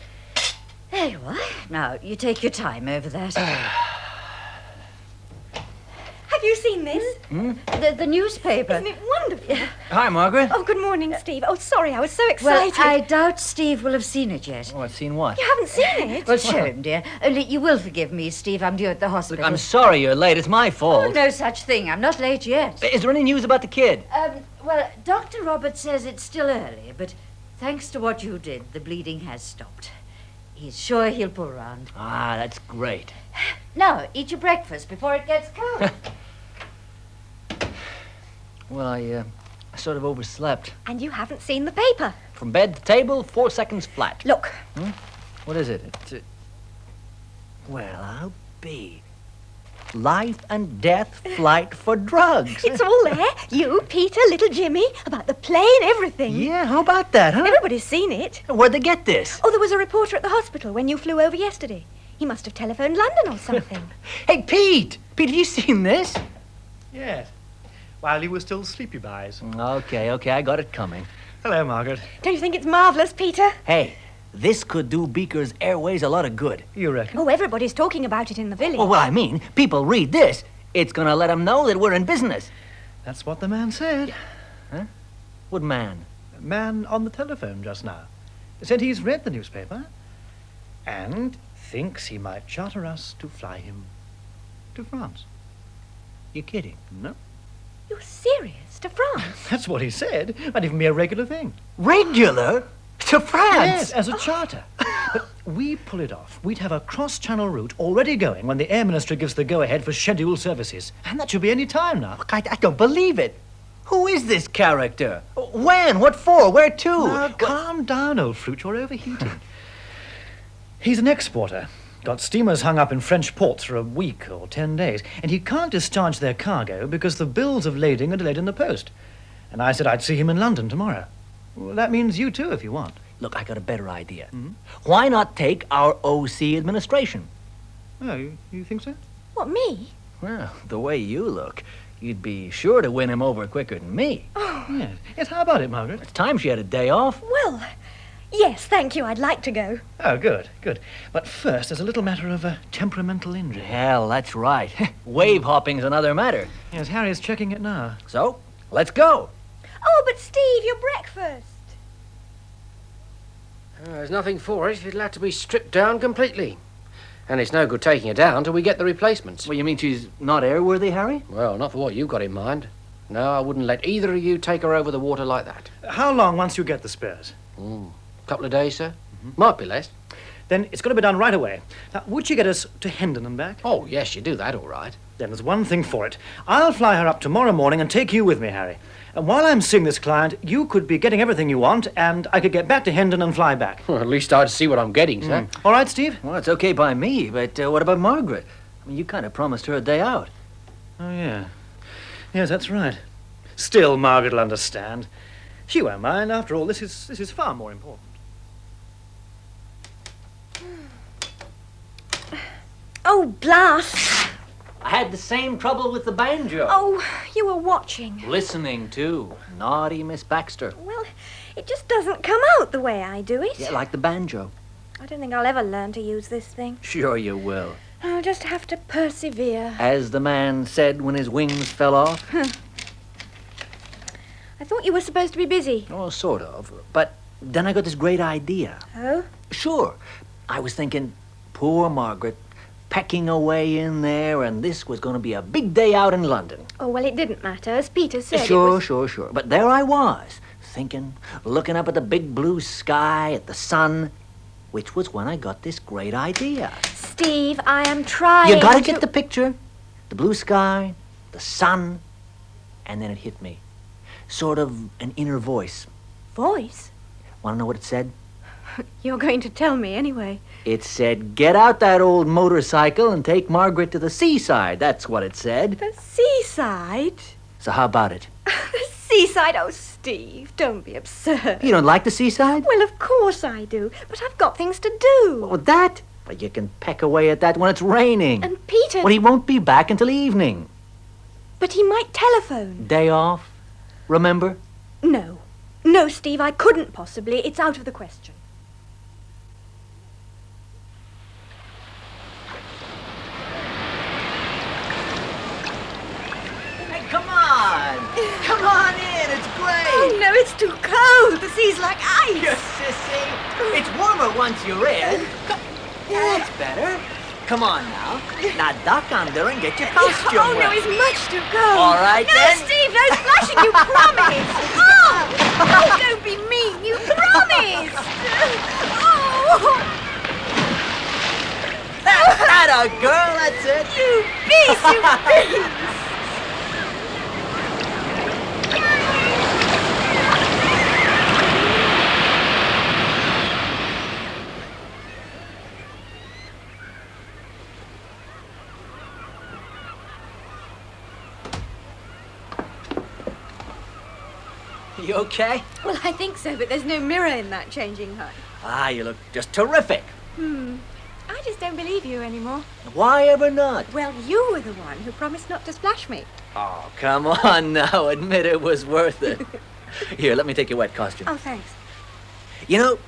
There you are. Now, you take your time over that. Have you seen this? The newspaper. Isn't it wonderful? Hi, Margaret. Oh, good morning, Steve. Oh, sorry, I was so Well, excited. I doubt Steve will have seen it yet. Oh, I've seen what? You haven't seen it? Well, show him, dear. Only you will forgive me, Steve. I'm due at the hospital. I'm sorry you're late. It's my Oh, fault. no such thing. I'm not late yet. Is there any news about the kid? Well, Dr. Roberts says it's still early, but thanks to what you did, the bleeding has stopped. He's sure he'll pull round. Ah, that's great. Now, eat your breakfast before it gets cold. Well, I sort of overslept. And you haven't seen the paper. From bed to table, 4 seconds flat. Look. What is it? Well, I'll be. Life and death flight for drugs. It's all there. You, Peter, little Jimmy, about the plane, everything. Yeah, how about that, huh? Everybody's seen it. Where'd they get this? Oh, there was a reporter at the hospital when you flew over yesterday. He must have telephoned London or something. Hey, Pete! Pete, have you seen this? Yes. While you were still sleepy eyes. Okay, I got it coming. Hello, Margaret. Don't you think it's marvellous, Peter? Hey, this could do Beaker's Airways a lot of good. You reckon? Oh, everybody's talking about it in the village. Well, I mean, people read this. It's gonna let them know that we're in business. That's what the man said. Huh? What man? Man on the telephone just now. Said he's read the newspaper and thinks he might charter us to fly him to France. You kidding? No. You're serious? To France? That's what he said. Might even be a regular thing. Regular? To France? Yes, as a charter. But we pull it off. We'd have a cross-channel route already going when the Air Ministry gives the go-ahead for scheduled services. And that should be any time now. Look, I don't believe it. Who is this character? When? What for? Where to? Now, calm down, old fruit. You're overheating. He's an exporter. Got steamers hung up in French ports for a week or 10 days. And he can't discharge their cargo because the bills of lading are delayed in the post. And I said I'd see him in London tomorrow. Well, that means you too, if you want. Look, I got a better idea. Why not take our OC administration? Oh, you think so? What, me? Well, the way you look, you'd be sure to win him over quicker than me. Oh. Yes, how about it, Margaret? It's time she had a day off. Well, yes, thank you. I'd like to go. Oh, good. But first, there's a little matter of a temperamental injury. Hell, that's right. Wave hopping's another matter. Yes, Harry's checking it now. So, let's go. Oh, but Steve, your breakfast. There's nothing for it. It'll have to be stripped down completely. And it's no good taking her down till we get the replacements. Well, you mean she's not airworthy, Harry? Well, not for what you've got in mind. No, I wouldn't let either of you take her over the water like that. How long once you get the spares? Couple of days, sir. Might be less. Then it's got to be done right away. Now, would you get us to Hendon and back? Oh, yes, you do that all right. Then there's one thing for it. I'll fly her up tomorrow morning and take you with me, Harry. And while I'm seeing this client, you could be getting everything you want, and I could get back to Hendon and fly back. Well, at least I'd see what I'm getting, sir. All right, Steve? Well, it's okay by me, but what about Margaret? I mean, you kind of promised her a day out. Oh, yeah. Yes, that's right. Still, Margaret will understand. She won't mind. After all, this is far more important. Oh, blast. I had the same trouble with the banjo. Oh, you were watching. Listening, too. Naughty Miss Baxter. Well, it just doesn't come out the way I do it. Yeah, like the banjo. I don't think I'll ever learn to use this thing. Sure you will. I'll just have to persevere. As the man said when his wings fell off. I thought you were supposed to be busy. Oh, sort of. But then I got this great idea. Oh? Sure. I was thinking, poor Margaret, pecking away in there, and this was going to be a big day out in London. Oh, well, it didn't matter. As Peter said, Sure. But there I was, thinking, looking up at the big blue sky, at the sun, which was when I got this great idea. Steve, I am trying You gotta get the picture. The blue sky, the sun, and then it hit me. Sort of an inner voice. Voice? Want to know what it said? You're going to tell me anyway. It said, get out that old motorcycle and take Margaret to the seaside. That's what it said. The seaside? So how about it? The seaside? Oh, Steve, don't be absurd. You don't like the seaside? Well, of course I do, but I've got things to do. Well, that? But you can peck away at that when it's raining. And Peter... Well, he won't be back until evening. But he might telephone. Day off, remember? No. No, Steve, I couldn't possibly. It's out of the question. He's like ice. You sissy. It's warmer once you're in. That's better. Come on now. Now duck under and get your costume Oh, no, wet. it's much to go. All right, no, then. Steve, no splashing, you promised. Oh, don't be mean, you promised. Oh. That a girl, that's it. You beast, you beast. You okay? Well, I think so, but there's no mirror in that changing hut. Ah, you look just terrific. I just don't believe you anymore. Why ever not? Well, you were the one who promised not to splash me. Oh, come on now. Admit it was worth it. Here, let me take your wet costume. Oh, thanks. You know,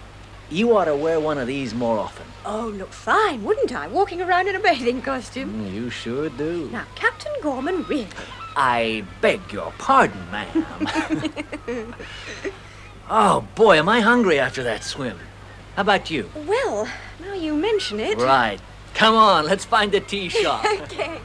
you ought to wear one of these more often. Oh, look fine, wouldn't I? Walking around in a bathing costume. You sure do. Now, Captain Gorman, really. I beg your pardon, ma'am. Oh, boy, am I hungry after that swim. How about you? Well, now you mention it. Right. Come on, let's find a tea shop. Okay.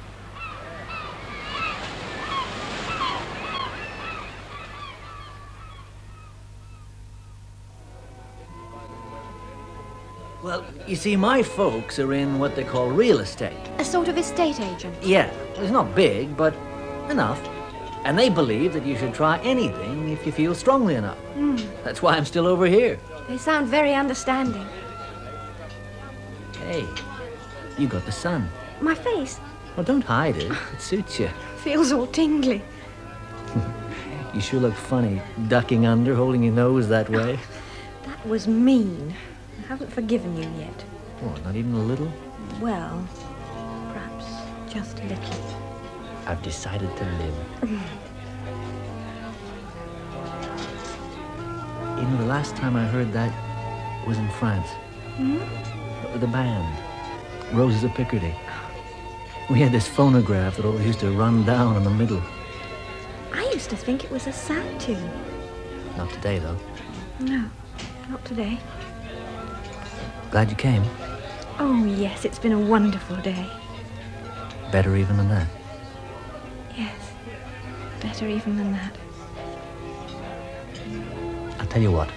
Well, you see, my folks are in what they call real estate. A sort of estate agent. Yeah, it's not big, but enough. And they believe that you should try anything if you feel strongly enough. That's why I'm still over here. They sound very understanding. Hey, you got the sun. My face Well, don't hide it. It suits you. feels all tingly. You sure look funny, ducking under, holding your nose that way. That was mean. I haven't forgiven you yet. Oh, not even a little? Well, perhaps just a little. I've decided to live. You know, the last time I heard that was in France. With the band, Roses of Picardy. We had this phonograph that always used to run down in the middle. I used to think it was a sad tune. Not today, though. No, not today. Glad you came. Oh, yes, it's been a wonderful day. Better even than that. Yes, better even than that. I'll tell you what.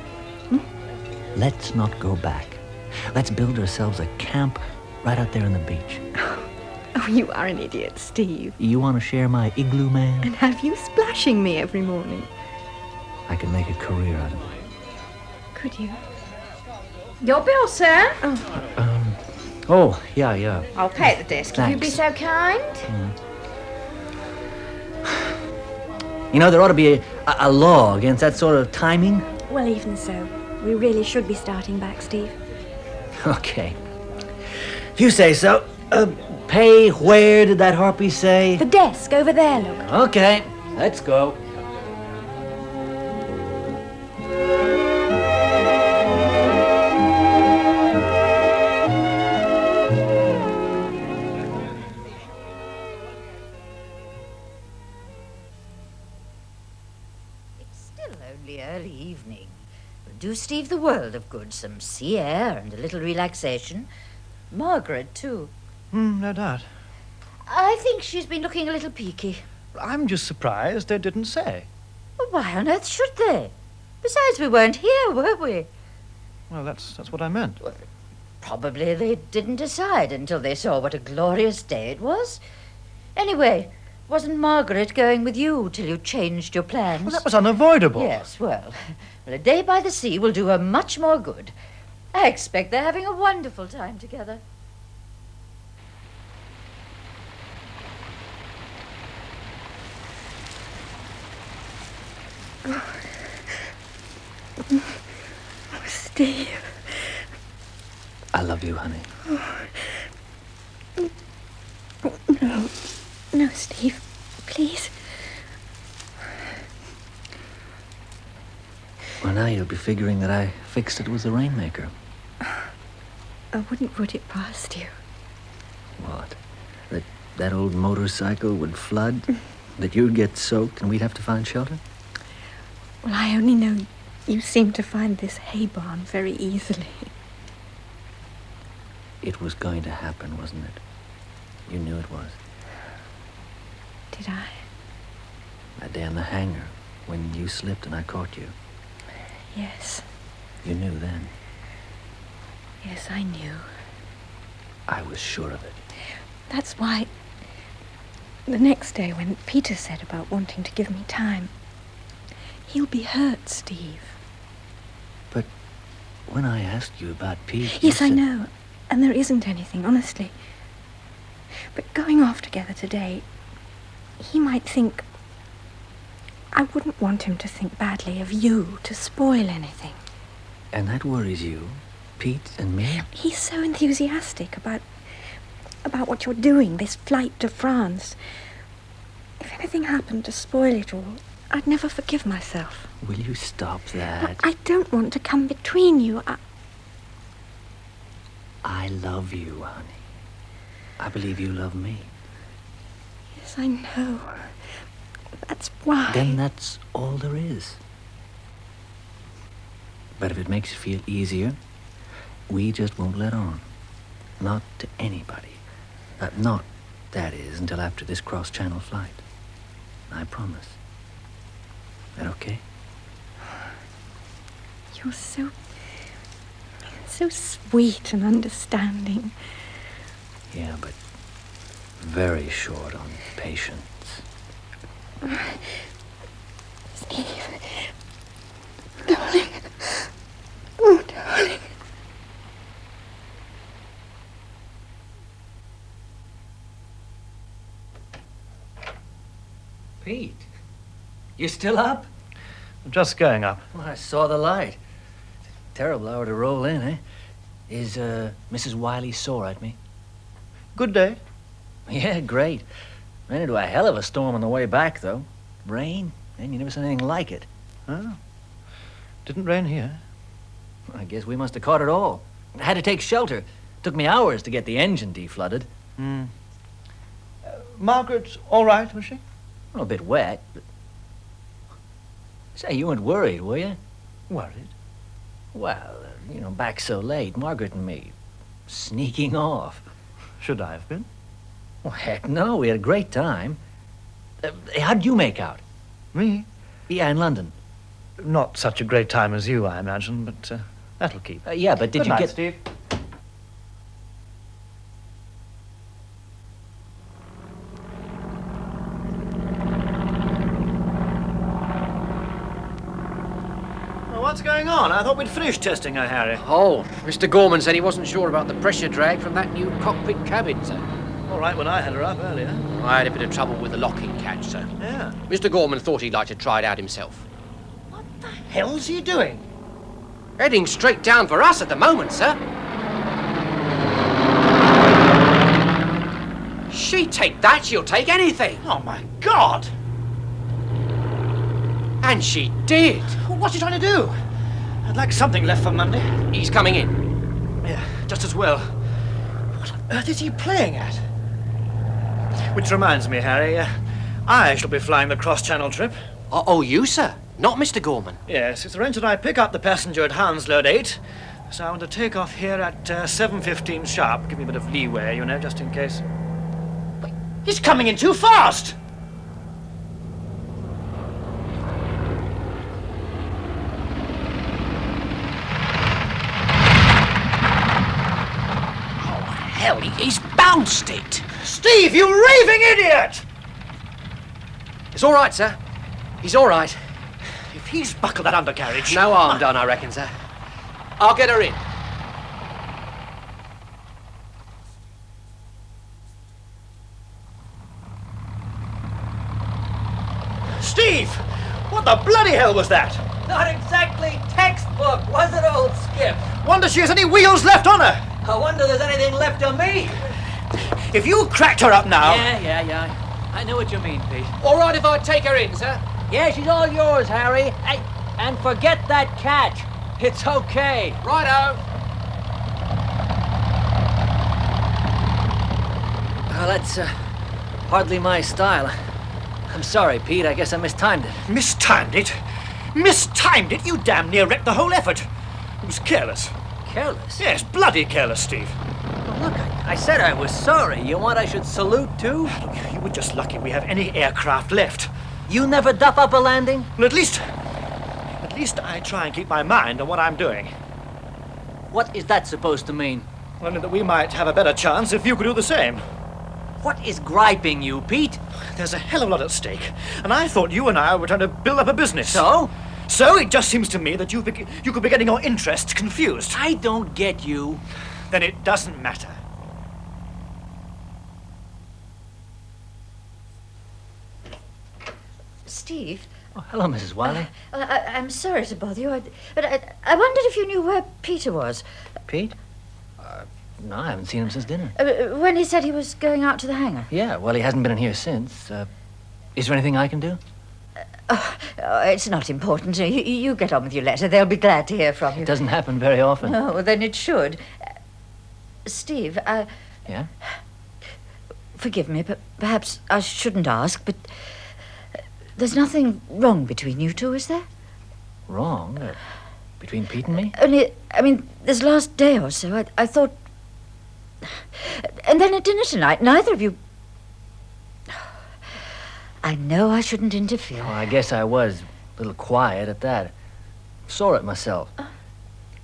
Let's not go back. Let's build ourselves a camp right out there on the beach. Oh, you are an idiot, Steve. You want to share my igloo, man? And have you splashing me every morning? I could make a career out of it. Could you? Your bill, sir. Oh, yeah. I'll pay at the desk. If you'd be Thanks. so kind. You know, there ought to be a law against that sort of timing. Well, even so, we really should be starting back, Steve. Okay. If you say so. Pay where, did that harpy say? The desk over there, look. Okay, let's go. It's still only early evening. It'll do Steve the world of good. Some sea air and a little relaxation. Margaret, too. No doubt. I think she's been looking a little peaky. I'm just surprised they didn't say. Well, why on earth should they? Besides, we weren't here, were we? Well, that's what I meant. Probably they didn't decide until they saw what a glorious day it was. Anyway, wasn't Margaret going with you till you changed your plans? Well, that was unavoidable. Yes, well, a day by the sea will do her much more good. I expect they're having a wonderful time together. Oh, Steve. I love you, honey. No. No, Steve. Please. Well, now you'll be figuring that I fixed it with the rainmaker. I wouldn't put it past you. What? That old motorcycle would flood? That you'd get soaked and we'd have to find shelter? Well, I only know You seem to find this hay barn very easily. It was going to happen, wasn't it? You knew it was. Did I? That day in the hangar, when you slipped and I caught you. Yes. You knew then. Yes, I knew. I was sure of it. That's why the next day when Peter said about wanting to give me time, he'll be hurt, Steve. But when I asked you about Pete... Yes, I know. And there isn't anything, honestly. But going off together today, he might think... I wouldn't want him to think badly of you, to spoil anything. And that worries you? Pete and me? He's so enthusiastic about what you're doing, this flight to France. If anything happened to spoil it all, I'd never forgive myself. Will you stop that? I don't want to come between you. I love you, honey. I believe you love me. Yes, I know. That's why. Then that's all there is. But if it makes you feel easier, we just won't let on. Not to anybody. Not, that is, until after this cross-channel flight. I promise. Is that okay? You're so sweet and understanding. Yeah, but very short on patience. Steve. Darling. Oh, darling. Pete, you still up? I'm just going up. Well, I saw the light. Terrible hour to roll in, eh? Is Mrs. Wiley sore at me? Good day. Yeah, great. Ran into a hell of a storm on the way back, though. Rain, and you never saw anything like it. Oh. Didn't rain here. I guess we must have caught it all. I had to take shelter. Took me hours to get the engine deflooded. Margaret, all right, was she? Well, a bit wet, but... Say, you weren't worried, were you? Worried? Well, back so late, Margaret and me, sneaking off. Should I have been? Well, heck no, we had a great time. How did you make out? Me? Yeah, in London. Not such a great time as you, I imagine, but that'll keep. Yeah, but did Good you night, get... Steve. What's going on? I thought we'd finished testing her, Harry. Oh, Mr. Gorman said he wasn't sure about the pressure drag from that new cockpit cabin, sir. All right, when I had her up earlier. I had a bit of trouble with the locking catch, sir. Yeah. Mr. Gorman thought he'd like to try it out himself. What the hell's he doing? Heading straight down for us at the moment, sir. She'd take that, she'll take anything. Oh, my God! And she did. What's he trying to do? I'd like something left for Monday. He's coming in. Yeah, just as well. What on earth is he playing at? Which reminds me, Harry, I shall be flying the cross-channel trip. Oh, you, sir? Not Mr. Gorman? Yes, it's arranged that I pick up the passenger at Hounslow at 8. So I want to take off here at 7:15 sharp. Give me a bit of leeway, just in case. Wait, he's coming in too fast! Hell, he's bounced it. Steve, you raving idiot! It's all right, sir. He's all right. If he's buckled that undercarriage... No harm done, I reckon, sir. I'll get her in. Steve! What the bloody hell was that? Not exactly textbook, was it, old Skip? Wonder she has any wheels left on her. I wonder there's anything left on me. If you cracked her up now... Yeah. I know what you mean, Pete. All right if I take her in, sir? Yeah, she's all yours, Harry. Hey, and forget that catch. It's okay. Righto. Well, that's hardly my style. I'm sorry, Pete. I guess I mistimed it. Mistimed it? mistimed it. You damn near wrecked the whole effort. It was careless. Careless? Yes, bloody careless, Steve. Well, look, I said I was sorry. You want I should salute too? You were just lucky we have any aircraft left. You never duff up a landing? Well, at least I try and keep my mind on what I'm doing. What is that supposed to mean? Only that we might have a better chance if you could do the same. What is griping you, Pete? There's a hell of a lot at stake, and I thought you and I were trying to build up a business. So? So it just seems to me that you could be getting your interests confused. I don't get you. Then it doesn't matter. Steve? Oh, hello, Mrs. Wiley. I'm sorry to bother you, but I wondered if you knew where Peter was. Pete? No, I haven't seen him since dinner. When he said he was going out to the hangar. Yeah, well, he hasn't been in here since. Is there anything I can do? It's not important. You get on with your letter. They'll be glad to hear from you. It doesn't happen very often. Oh, well, then it should. Steve, Yeah? forgive me, but perhaps I shouldn't ask, but there's nothing wrong between you two, is there? Wrong? Between Pete and me? Only, I mean, this last day or so, I thought... And then at dinner tonight, neither of you... I know I shouldn't interfere. Oh, I guess I was a little quiet at that. Saw it myself.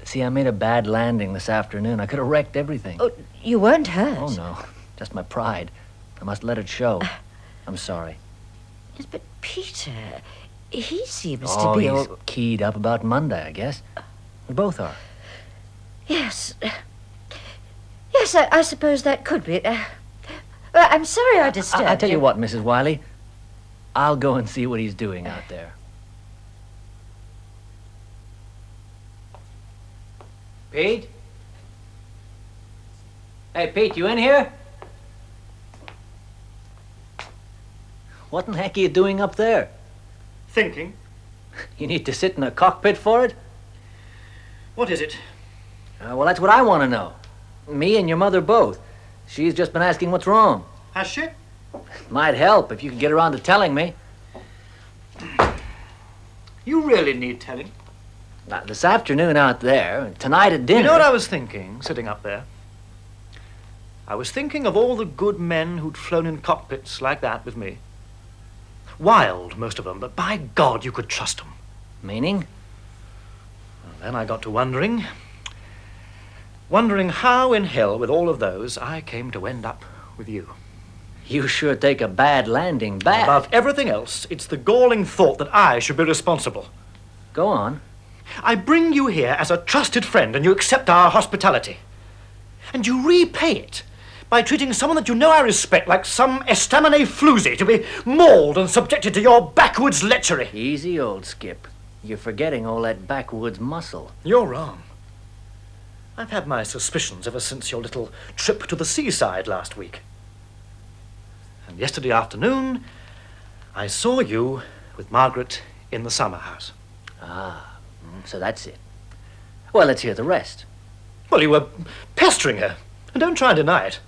See, I made a bad landing this afternoon. I could have wrecked everything. Oh, you weren't hurt. Oh, no. Just my pride. I must let it show. I'm sorry. Yes, but Peter, he seems Oh, to be... he's keyed up about Monday, I guess. We both are. Yes. Yes, I suppose that could be. Well, I'm sorry I disturbed you. I'll tell you what, Mrs. Wiley. I'll go and see what he's doing out there. Pete? Hey, Pete, you in here? What in the heck are you doing up there? Thinking. You need to sit in a cockpit for it? What is it? Well, that's what I want to know. Me and your mother both. She's just been asking what's wrong. Has she? Might help if you could get around to telling me. You really need telling. Now, this afternoon out there, tonight at dinner... You know what I was thinking, sitting up there? I was thinking of all the good men who'd flown in cockpits like that with me. Wild, most of them, but by God, you could trust them. Meaning? Well, then I got to wondering how in hell, with all of those, I came to end up with you. You sure take a bad landing back. Above everything else, it's the galling thought that I should be responsible. Go on. I bring you here as a trusted friend, and you accept our hospitality. And you repay it by treating someone that you know I respect like some estaminet floozy to be mauled and subjected to your backwoods lechery. Easy, old Skip. You're forgetting all that backwoods muscle. You're wrong. I've had my suspicions ever since your little trip to the seaside last week. And yesterday afternoon, I saw you with Margaret in the summer house. Ah, so that's it. Well, let's hear the rest. Well, you were pestering her, and don't try and deny it.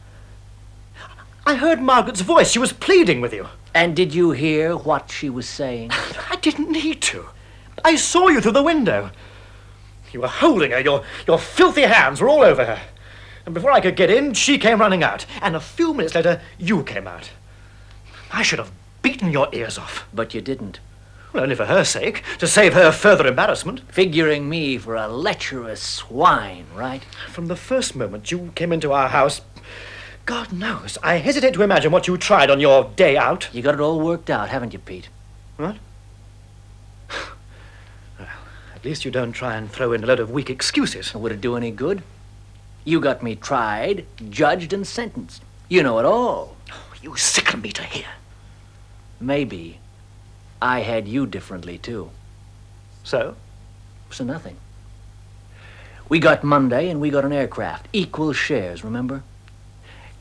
I heard Margaret's voice. She was pleading with you. And did you hear what she was saying? I didn't need to. I saw you through the window. You were holding her. Your filthy hands were all over her. And before I could get in, she came running out. And a few minutes later, you came out. I should have beaten your ears off. But you didn't. Well, only for her sake, to save her further embarrassment. Figuring me for a lecherous swine, right? From the first moment you came into our house, God knows, I hesitate to imagine what you tried on your day out. You got it all worked out, haven't you, Pete? What? Well, at least you don't try and throw in a load of weak excuses. Would it do any good? You got me tried, judged, and sentenced. You know it all. Oh, you sickle me to hear. Maybe I had you differently, too. So? So nothing. We got Monday, and we got an aircraft. Equal shares, remember?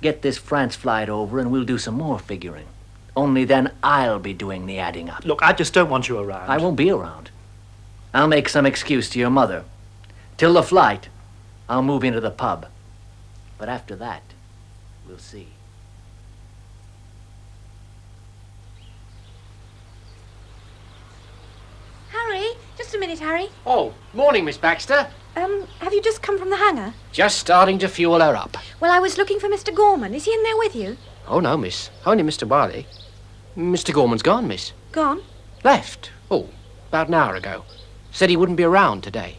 Get this France flight over, and we'll do some more figuring. Only then I'll be doing the adding up. Look, I just don't want you around. I won't be around. I'll make some excuse to your mother. Till the flight, I'll move into the pub. But after that, we'll see. Harry, Just a minute, Harry. Oh, morning, Miss Baxter. Have you just come from the hangar? Just starting to fuel her up. Well, I was looking for Mr. Gorman. Is he in there with you? Oh, no, miss. Only Mr. Wiley. Mr. Gorman's gone, miss. Gone? Left. Oh, about an hour ago. Said he wouldn't be around today.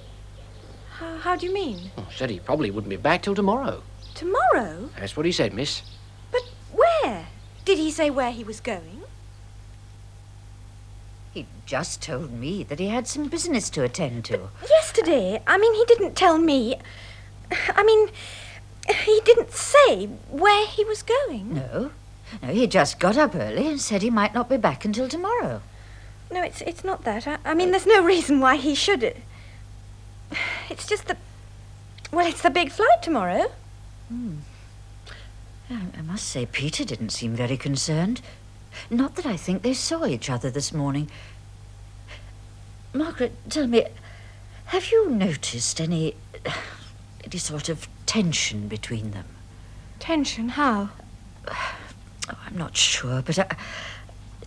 How do you mean? Oh, said he probably wouldn't be back till tomorrow. Tomorrow? That's what he said, miss. But where? Did he say where he was going? He just told me that he had some business to attend to. Yesterday. I mean, he didn't tell me. I mean, he didn't say where he was going. No, he just got up early and said he might not be back until tomorrow. No, it's not that. I mean, there's no reason why he should. It's just that... Well, it's the big flight tomorrow. I must say, Peter didn't seem very concerned. Not that I think they saw each other this morning. Margaret, tell me, have you noticed any sort of tension between them? Tension? How? Oh, I'm not sure, but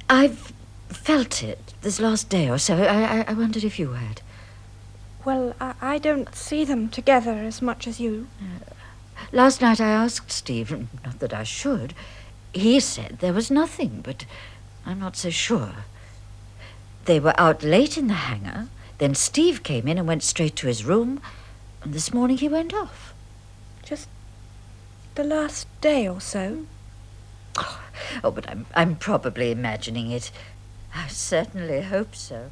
I've felt it this last day or so. I wondered if you had. Well, I don't see them together as much as you. Last night I asked Steve, not that I should. He said there was nothing, but I'm not so sure. They were out late in the hangar, then Steve came in and went straight to his room, and this morning he went off. Just the last day or so? Oh, but I'm probably imagining it. I certainly hope so.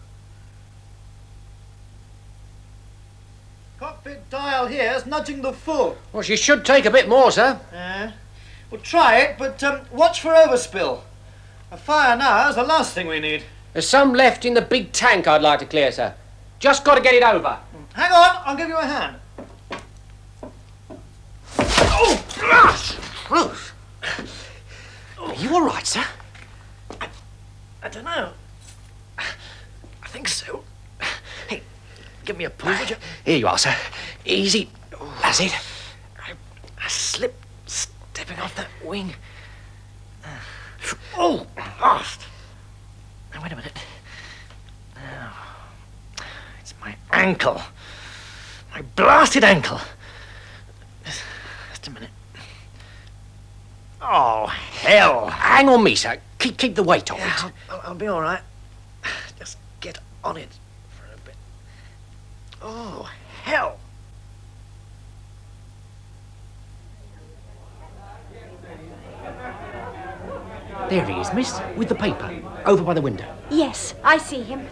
Cockpit dial here is nudging the full. Well, she should take a bit more, sir. Well, try it, but watch for overspill. A fire now is the last thing we need. There's some left in the big tank I'd like to clear, sir. Just got to get it over. Hang on, I'll give you a hand. Oh, gosh! Ruth! Are you all right, sir? I don't know. I think so. Hey, give me a pull, would you? Here you are, sir. Easy. That's it. I slipped stepping off that wing. Oh, blast! Now, wait a minute. Now, it's my ankle. My blasted ankle. Just a minute. Oh, hell. Hang on me, sir. Keep the weight on it. I'll be all right. Just get on it for a bit. Oh, hell. There he is, miss, with the paper, over by the window. Yes, I see him.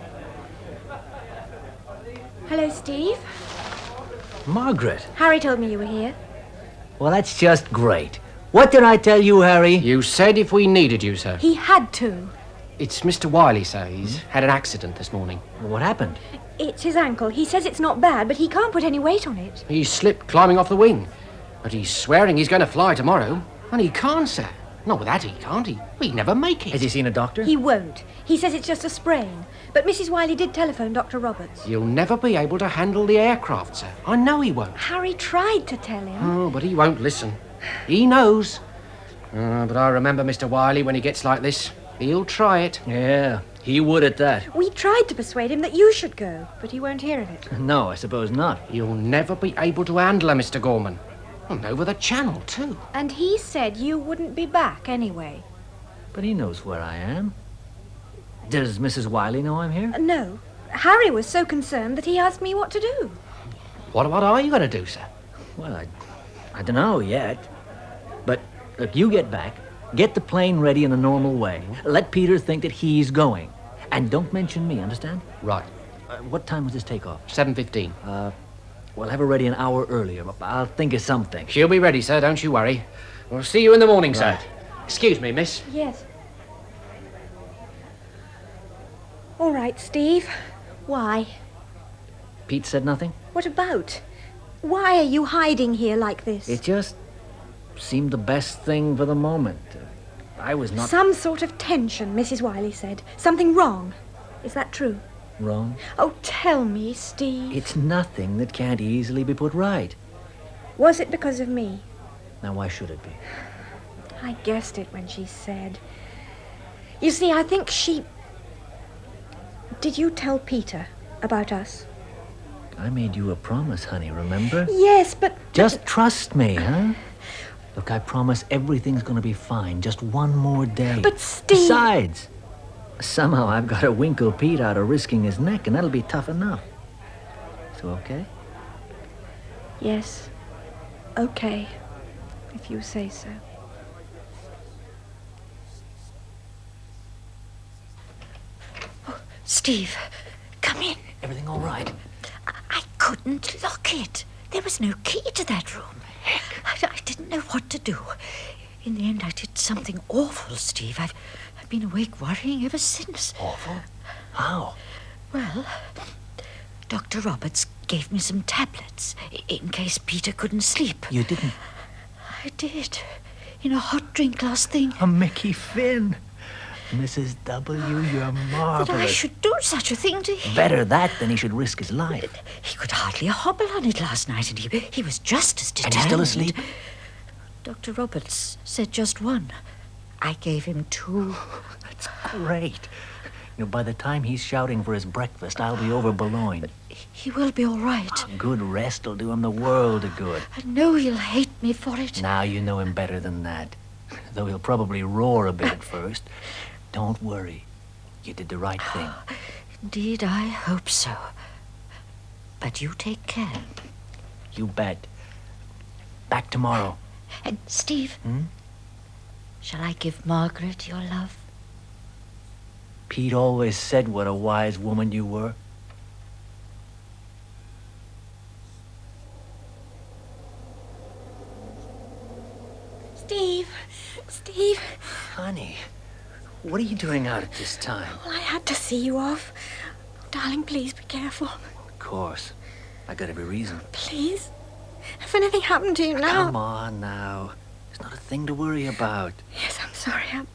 Hello, Steve. Margaret. Harry told me you were here. Well, that's just great. What did I tell you, Harry? You said if we needed you, sir. He had to. It's Mr. Wiley, sir. He's had an accident this morning. What happened? It's his ankle. He says it's not bad, but he can't put any weight on it. He slipped climbing off the wing. But he's swearing he's going to fly tomorrow. And he can't, sir. Not with that, he can't. He'd never make it. Has he seen a doctor? He won't. He says it's just a sprain. But Mrs. Wiley did telephone Dr. Roberts. You'll never be able to handle the aircraft, sir. I know he won't. Harry tried to tell him. Oh, but he won't listen. He knows. But I remember Mr. Wiley when he gets like this. He'll try it. Yeah, he would at that. We tried to persuade him that you should go, but he won't hear of it. No, I suppose not. You'll never be able to handle her, Mr. Gorman. And over the channel, too. And he said you wouldn't be back anyway. But he knows where I am. Does Mrs. Wiley know I'm here? No. Harry was so concerned that he asked me what to do. What are you going to do, sir? Well, I don't know yet. But, look, you get back. Get the plane ready in a normal way. Let Peter think that he's going. And don't mention me, understand? Right. What time was his takeoff? 7:15. Well, have her ready an hour earlier. I'll think of something. She'll be ready, sir. Don't you worry. We'll see you in the morning, sir. Excuse me, miss. Yes. All right, Steve. Why? Pete said nothing? What about? Why are you hiding here like this? It just seemed the best thing for the moment. I was not... Some sort of tension, Mrs. Wiley said. Something wrong. Is that true? Wrong? Oh, tell me, Steve. It's nothing that can't easily be put right. Was it because of me? Now, why should it be? I guessed it when she said. You see, I think she... Did you tell Peter? About us. I made you a promise, honey, remember? Yes, but... Just trust me, huh? Look, I promise everything's gonna be fine. Just one more day. But Steve... Besides, somehow I've got to winkle Pete out of risking his neck, and that'll be tough enough. So, okay? Yes. Okay. If you say so. Oh, Steve, come in. Everything all right? I couldn't lock it. There was no key to that room. Heck. I didn't know what to do. In the end, I did something awful, Steve. I've been awake worrying ever since. Awful? How? Well, Dr. Roberts gave me some tablets in case Peter couldn't sleep. You didn't? I did. In a hot drink last thing. A Mickey Finn. Mrs. W., you're marvelous. That I should do such a thing to him. Better that than he should risk his life. He could hardly hobble on it last night, and he was just as determined. And he's still asleep? Dr. Roberts said just one. I gave him 2. That's great. You know, by the time he's shouting for his breakfast, I'll be over Boulogne. He will be all right. A good rest will do him the world of good. I know he'll hate me for it. Now you know him better than that. Though he'll probably roar a bit at first. Don't worry. You did the right thing. Indeed, I hope so. But you take care. You bet. Back tomorrow. And, Steve, shall I give Margaret your love? Pete always said what a wise woman you were. Steve. Steve. Honey, what are you doing out at this time? Well, I had to see you off. Oh, darling, please be careful. Of course. I got every reason. Please? If anything happened to you now... Come on now. There's not a thing to worry about. Yes, I'm sorry. I'm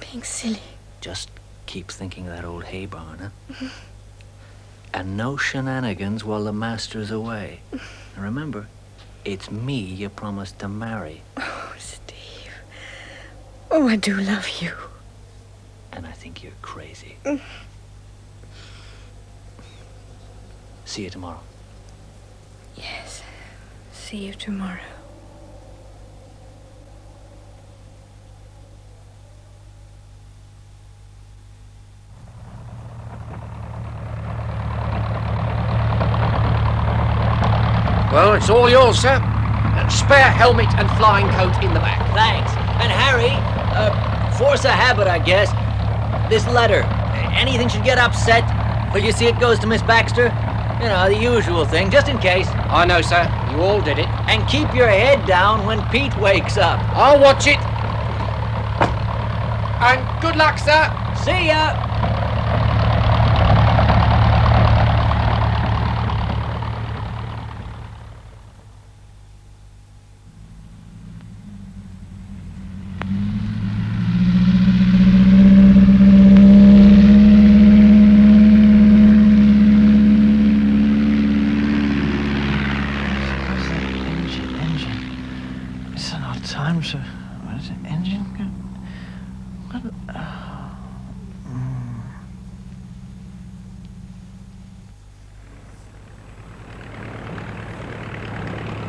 being silly. Just keep thinking of that old hay barn, huh? And no shenanigans while the master's away. And remember, it's me you promised to marry. Oh, Steve. Oh, I do love you. And I think you're crazy. See you tomorrow. Yes. See you tomorrow. Well, it's all yours, sir. Spare helmet and flying coat in the back. Thanks. And Harry, force a habit, I guess. This letter. Anything should get upset, will you see it goes to Miss Baxter? You know, the usual thing, just in case. I know, sir. You all did it. And keep your head down when Pete wakes up. I'll watch it. And good luck, sir. See ya.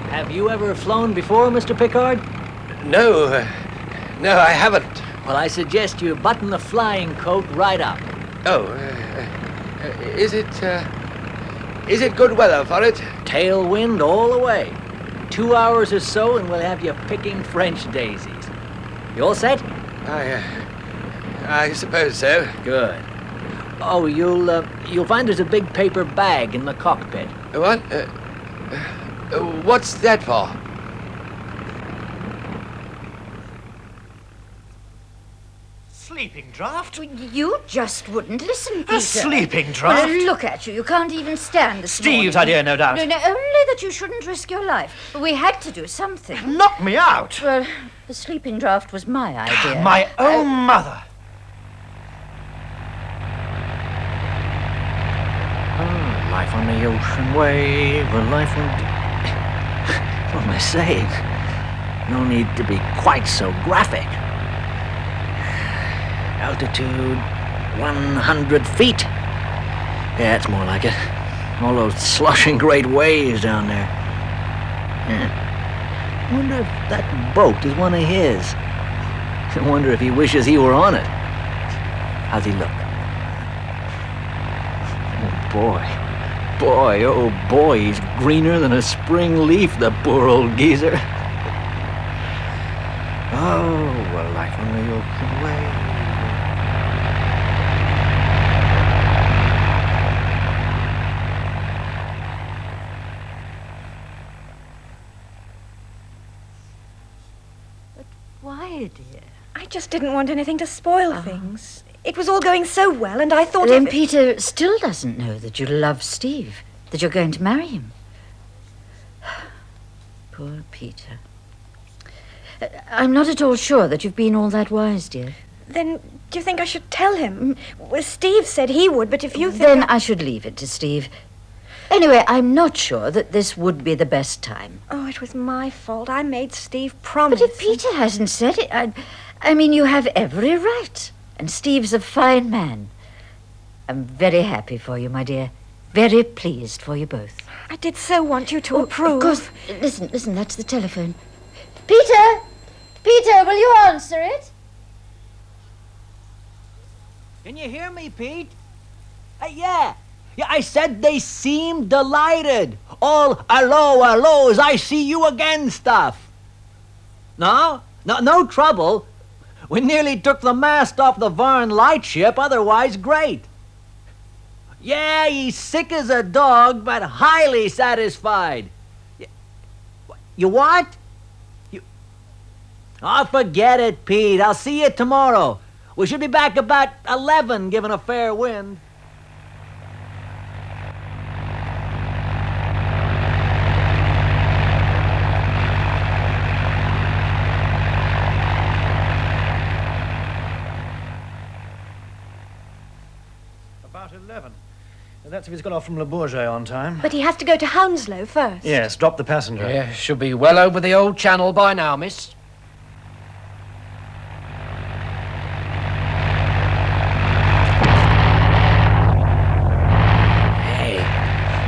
Have you ever flown before, Mr. Pickard? No, I haven't. Well, I suggest you button the flying coat right up. Oh, is it good weather for it? Tailwind all the way. 2 hours or so and we'll have you picking French daisies. You all set? I suppose so. Good. Oh, you'll find there's a big paper bag in the cockpit. What? What's that for? Sleeping draft? You just wouldn't listen, Peter. A sleeping draft? Well, look at you. You can't even stand this Steve's morning. idea, no doubt. No, only that you shouldn't risk your life. We had to do something. Knock me out. Well, the sleeping draft was my idea. My own mother. Life on the ocean wave, a life on... What am I saying? No need to be quite so graphic. Altitude 100 feet. Yeah, it's more like it. All those slushing great waves down there. Yeah. Wonder if that boat is one of his. I wonder if he wishes he were on it. How's he look? Oh, boy. Boy, oh boy, he's greener than a spring leaf, the poor old geezer. Oh, a life on the ocean way. Why, dear? I just didn't want anything to spoil things. It was all going so well, and I thought Then if... Peter still doesn't know that you love Steve, that you're going to marry him. Poor Peter. I'm not at all sure that you've been all that wise, dear. Then do you think I should tell him? Well, Steve said he would, but if you think... Then I should leave it to Steve. Anyway, I'm not sure that this would be the best time. Oh, it was my fault. I made Steve promise. But if Peter hasn't said it, I mean, you have every right. And Steve's a fine man. I'm very happy for you, my dear. Very pleased for you both. I did so want you to approve. Of course. Listen, that's the telephone. Peter! Peter, will you answer it? Can you hear me, Pete? Yeah, I said they seemed delighted. All hello, as I see you again stuff. No trouble. We nearly took the mast off the Varn lightship, otherwise great. Yeah, he's sick as a dog, but highly satisfied. You what? Oh, forget it, Pete. I'll see you tomorrow. We should be back about 11, given a fair wind. About 11. That's if he's got off from Le Bourget on time. But he has to go to Hounslow first. Yes, drop the passenger. Yeah, should be well over the old channel by now, miss.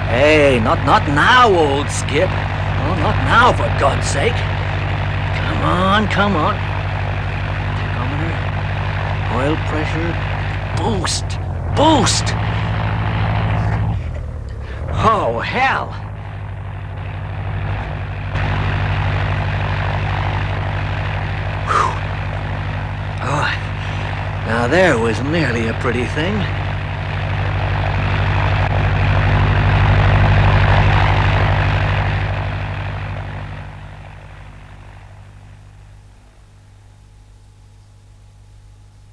Hey, not now, old Skip. Oh, not now, for God's sake. Come on. Tachometer, oil pressure, boost. Oh, hell. Whew. Oh, now there was nearly a pretty thing.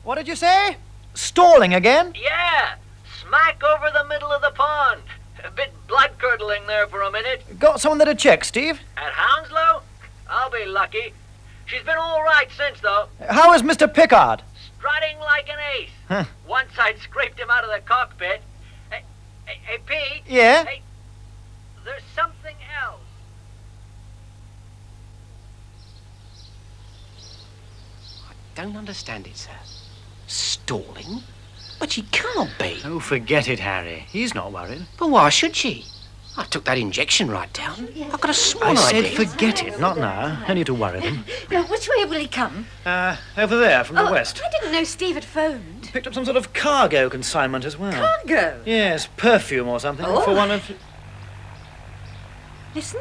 What did you say? Stalling again? Yeah, smack over the middle of the pond. A bit blood-curdling there for a minute. Got someone there to check, Steve? At Hounslow? I'll be lucky. She's been all right since, though. How is Mr. Pickard? Strutting like an ace. Huh. Once I'd scraped him out of the cockpit. Hey, Pete? Yeah? Hey, there's something else. I don't understand it, sir. Stalling? But she can't be. Oh, forget it, Harry. He's not worried. But why should she? I took that injection right down. I've got a swan I said idea. forget it, not now. Only to worry them. Now, which way will he come? Over there, from the west. I didn't know Steve had phoned. Picked up some sort of cargo consignment as well. Cargo? Yes, perfume or something. Oh. For one of... Listen.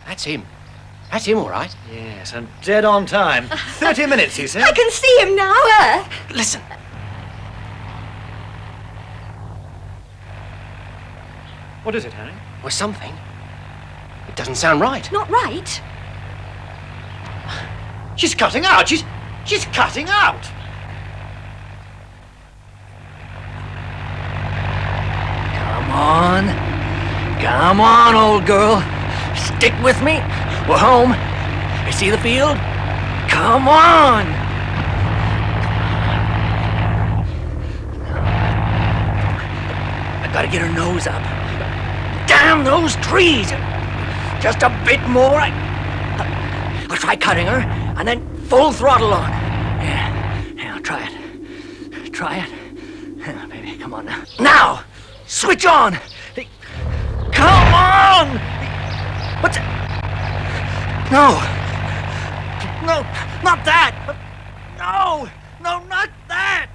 That's him. That's him, all right. Yes, and dead on time. 30 minutes, he said. I can see him now. Where? Listen. What is it, Harry? Or something. It doesn't sound right. Not right. She's cutting out. She's cutting out. Come on, old girl. Stick with me. We're home. You see the field? Come on! I gotta get her nose up. Damn those trees! Just a bit more. I'll try cutting her, and then full throttle on. Yeah, I'll try it. Come on now. Now! Switch on! Come on! What's... No! No, not that! No! No, not that!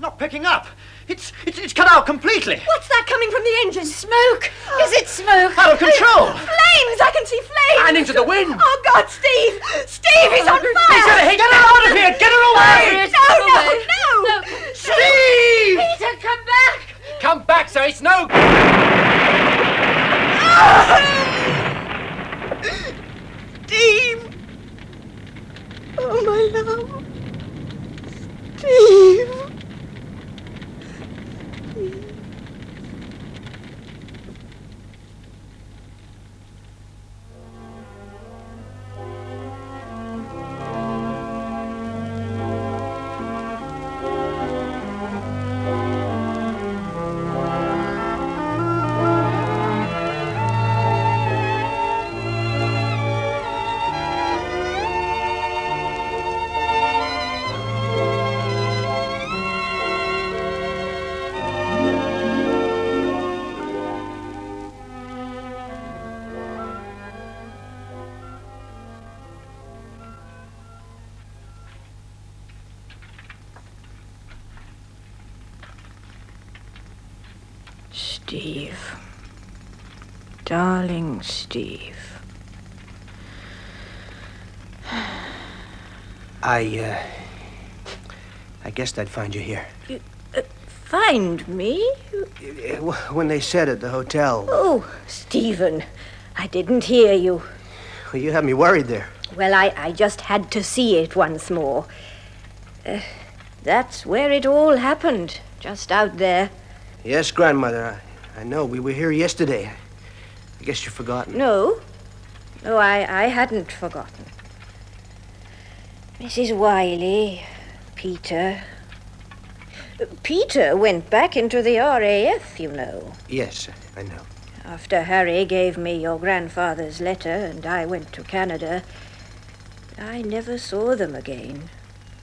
Not picking up. It's cut out completely. What's that coming from the engine? Smoke! Is it smoke? Out of control! Flames! I can see flames! And into the wind! Oh, God, Steve! Steve, he's on fire! Get her out of here! Get her away! No! Steve! Peter, come back! Come back, sir, it's no... Steve! Oh, my love. Steve! Steve. Darling Steve. I guessed I'd find you here. Find me? When they said at the hotel. Oh, Stephen, I didn't hear you. Well, you had me worried there. Well, I just had to see it once more. That's where it all happened, just out there. Yes, Grandmother, I know. We were here yesterday. I guess you've forgotten. No, I hadn't forgotten. Mrs. Wiley, Peter. Peter went back into the RAF, you know. Yes, I know. After Harry gave me your grandfather's letter and I went to Canada, I never saw them again.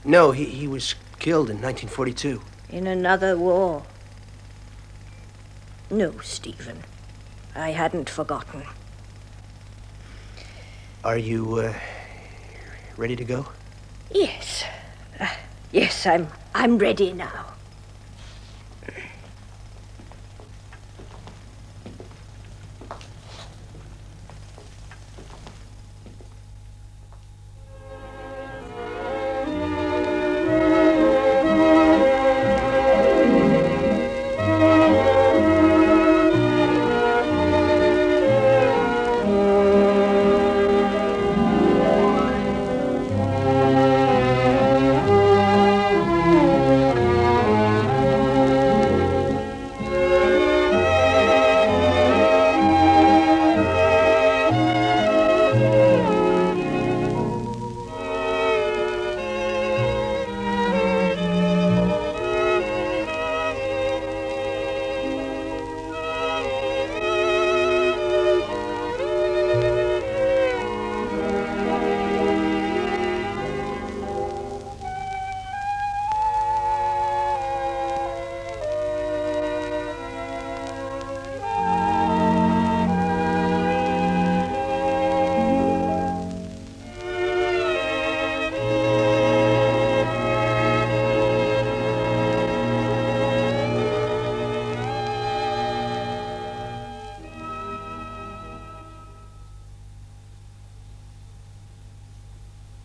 No, he was killed in 1942. In another war. No, Stephen. I hadn't forgotten. Are you, ready to go? Yes. Yes, I'm ready now.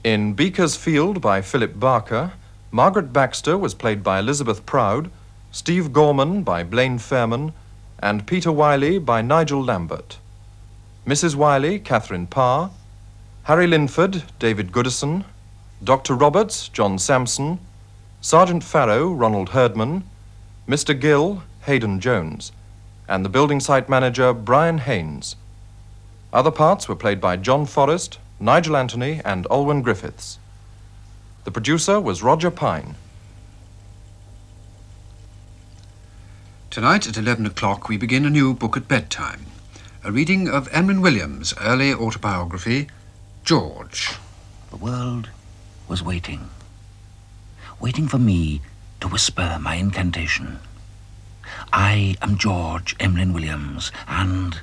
In Beaker's Field by Philip Barker, Margaret Baxter was played by Elizabeth Proud, Steve Gorman by Blaine Fairman, and Peter Wiley by Nigel Lambert. Mrs. Wiley, Catherine Parr, Harry Linford, David Goodison, Dr. Roberts, John Sampson, Sergeant Farrow, Ronald Herdman, Mr. Gill, Hayden Jones, and the building site manager, Brian Haynes. Other parts were played by John Forrest, Nigel Anthony, and Olwen Griffiths. The producer was Roger Pine. Tonight at 11 o'clock we begin a new book at bedtime. A reading of Emlyn Williams' early autobiography, George. The world was waiting. Waiting for me to whisper my incantation. I am George Emlyn Williams, and...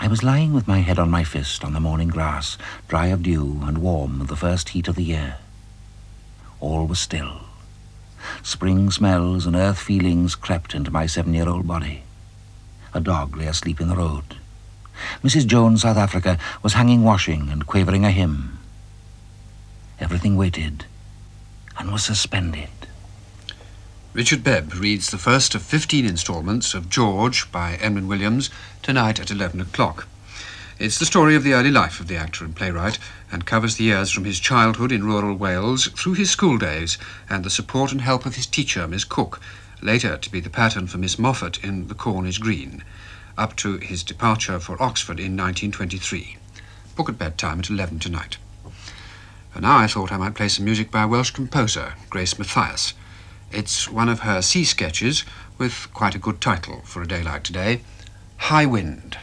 I was lying with my head on my fist on the morning grass, dry of dew and warm with the first heat of the year. All was still. Spring smells and earth feelings crept into my 7-year-old body. A dog lay asleep in the road. Mrs. Jones, South Africa, was hanging washing and quavering a hymn. Everything waited and was suspended. Richard Bebb reads the first of 15 instalments of George by Emlyn Williams tonight at 11 o'clock. It's the story of the early life of the actor and playwright and covers the years from his childhood in rural Wales through his school days and the support and help of his teacher, Miss Cook, later to be the pattern for Miss Moffat in The Corn is Green, up to his departure for Oxford in 1923. Book at bedtime at 11 tonight. And now I thought I might play some music by a Welsh composer, Grace Mathias. It's one of her sea sketches with quite a good title for a day like today, High Wind.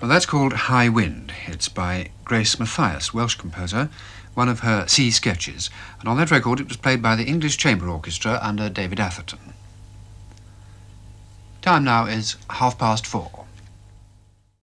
Well, that's called High Wind. It's by Grace Mathias, Welsh composer, one of her sea sketches. And on that record it was played by the English Chamber Orchestra under David Atherton. Time now is 4:30.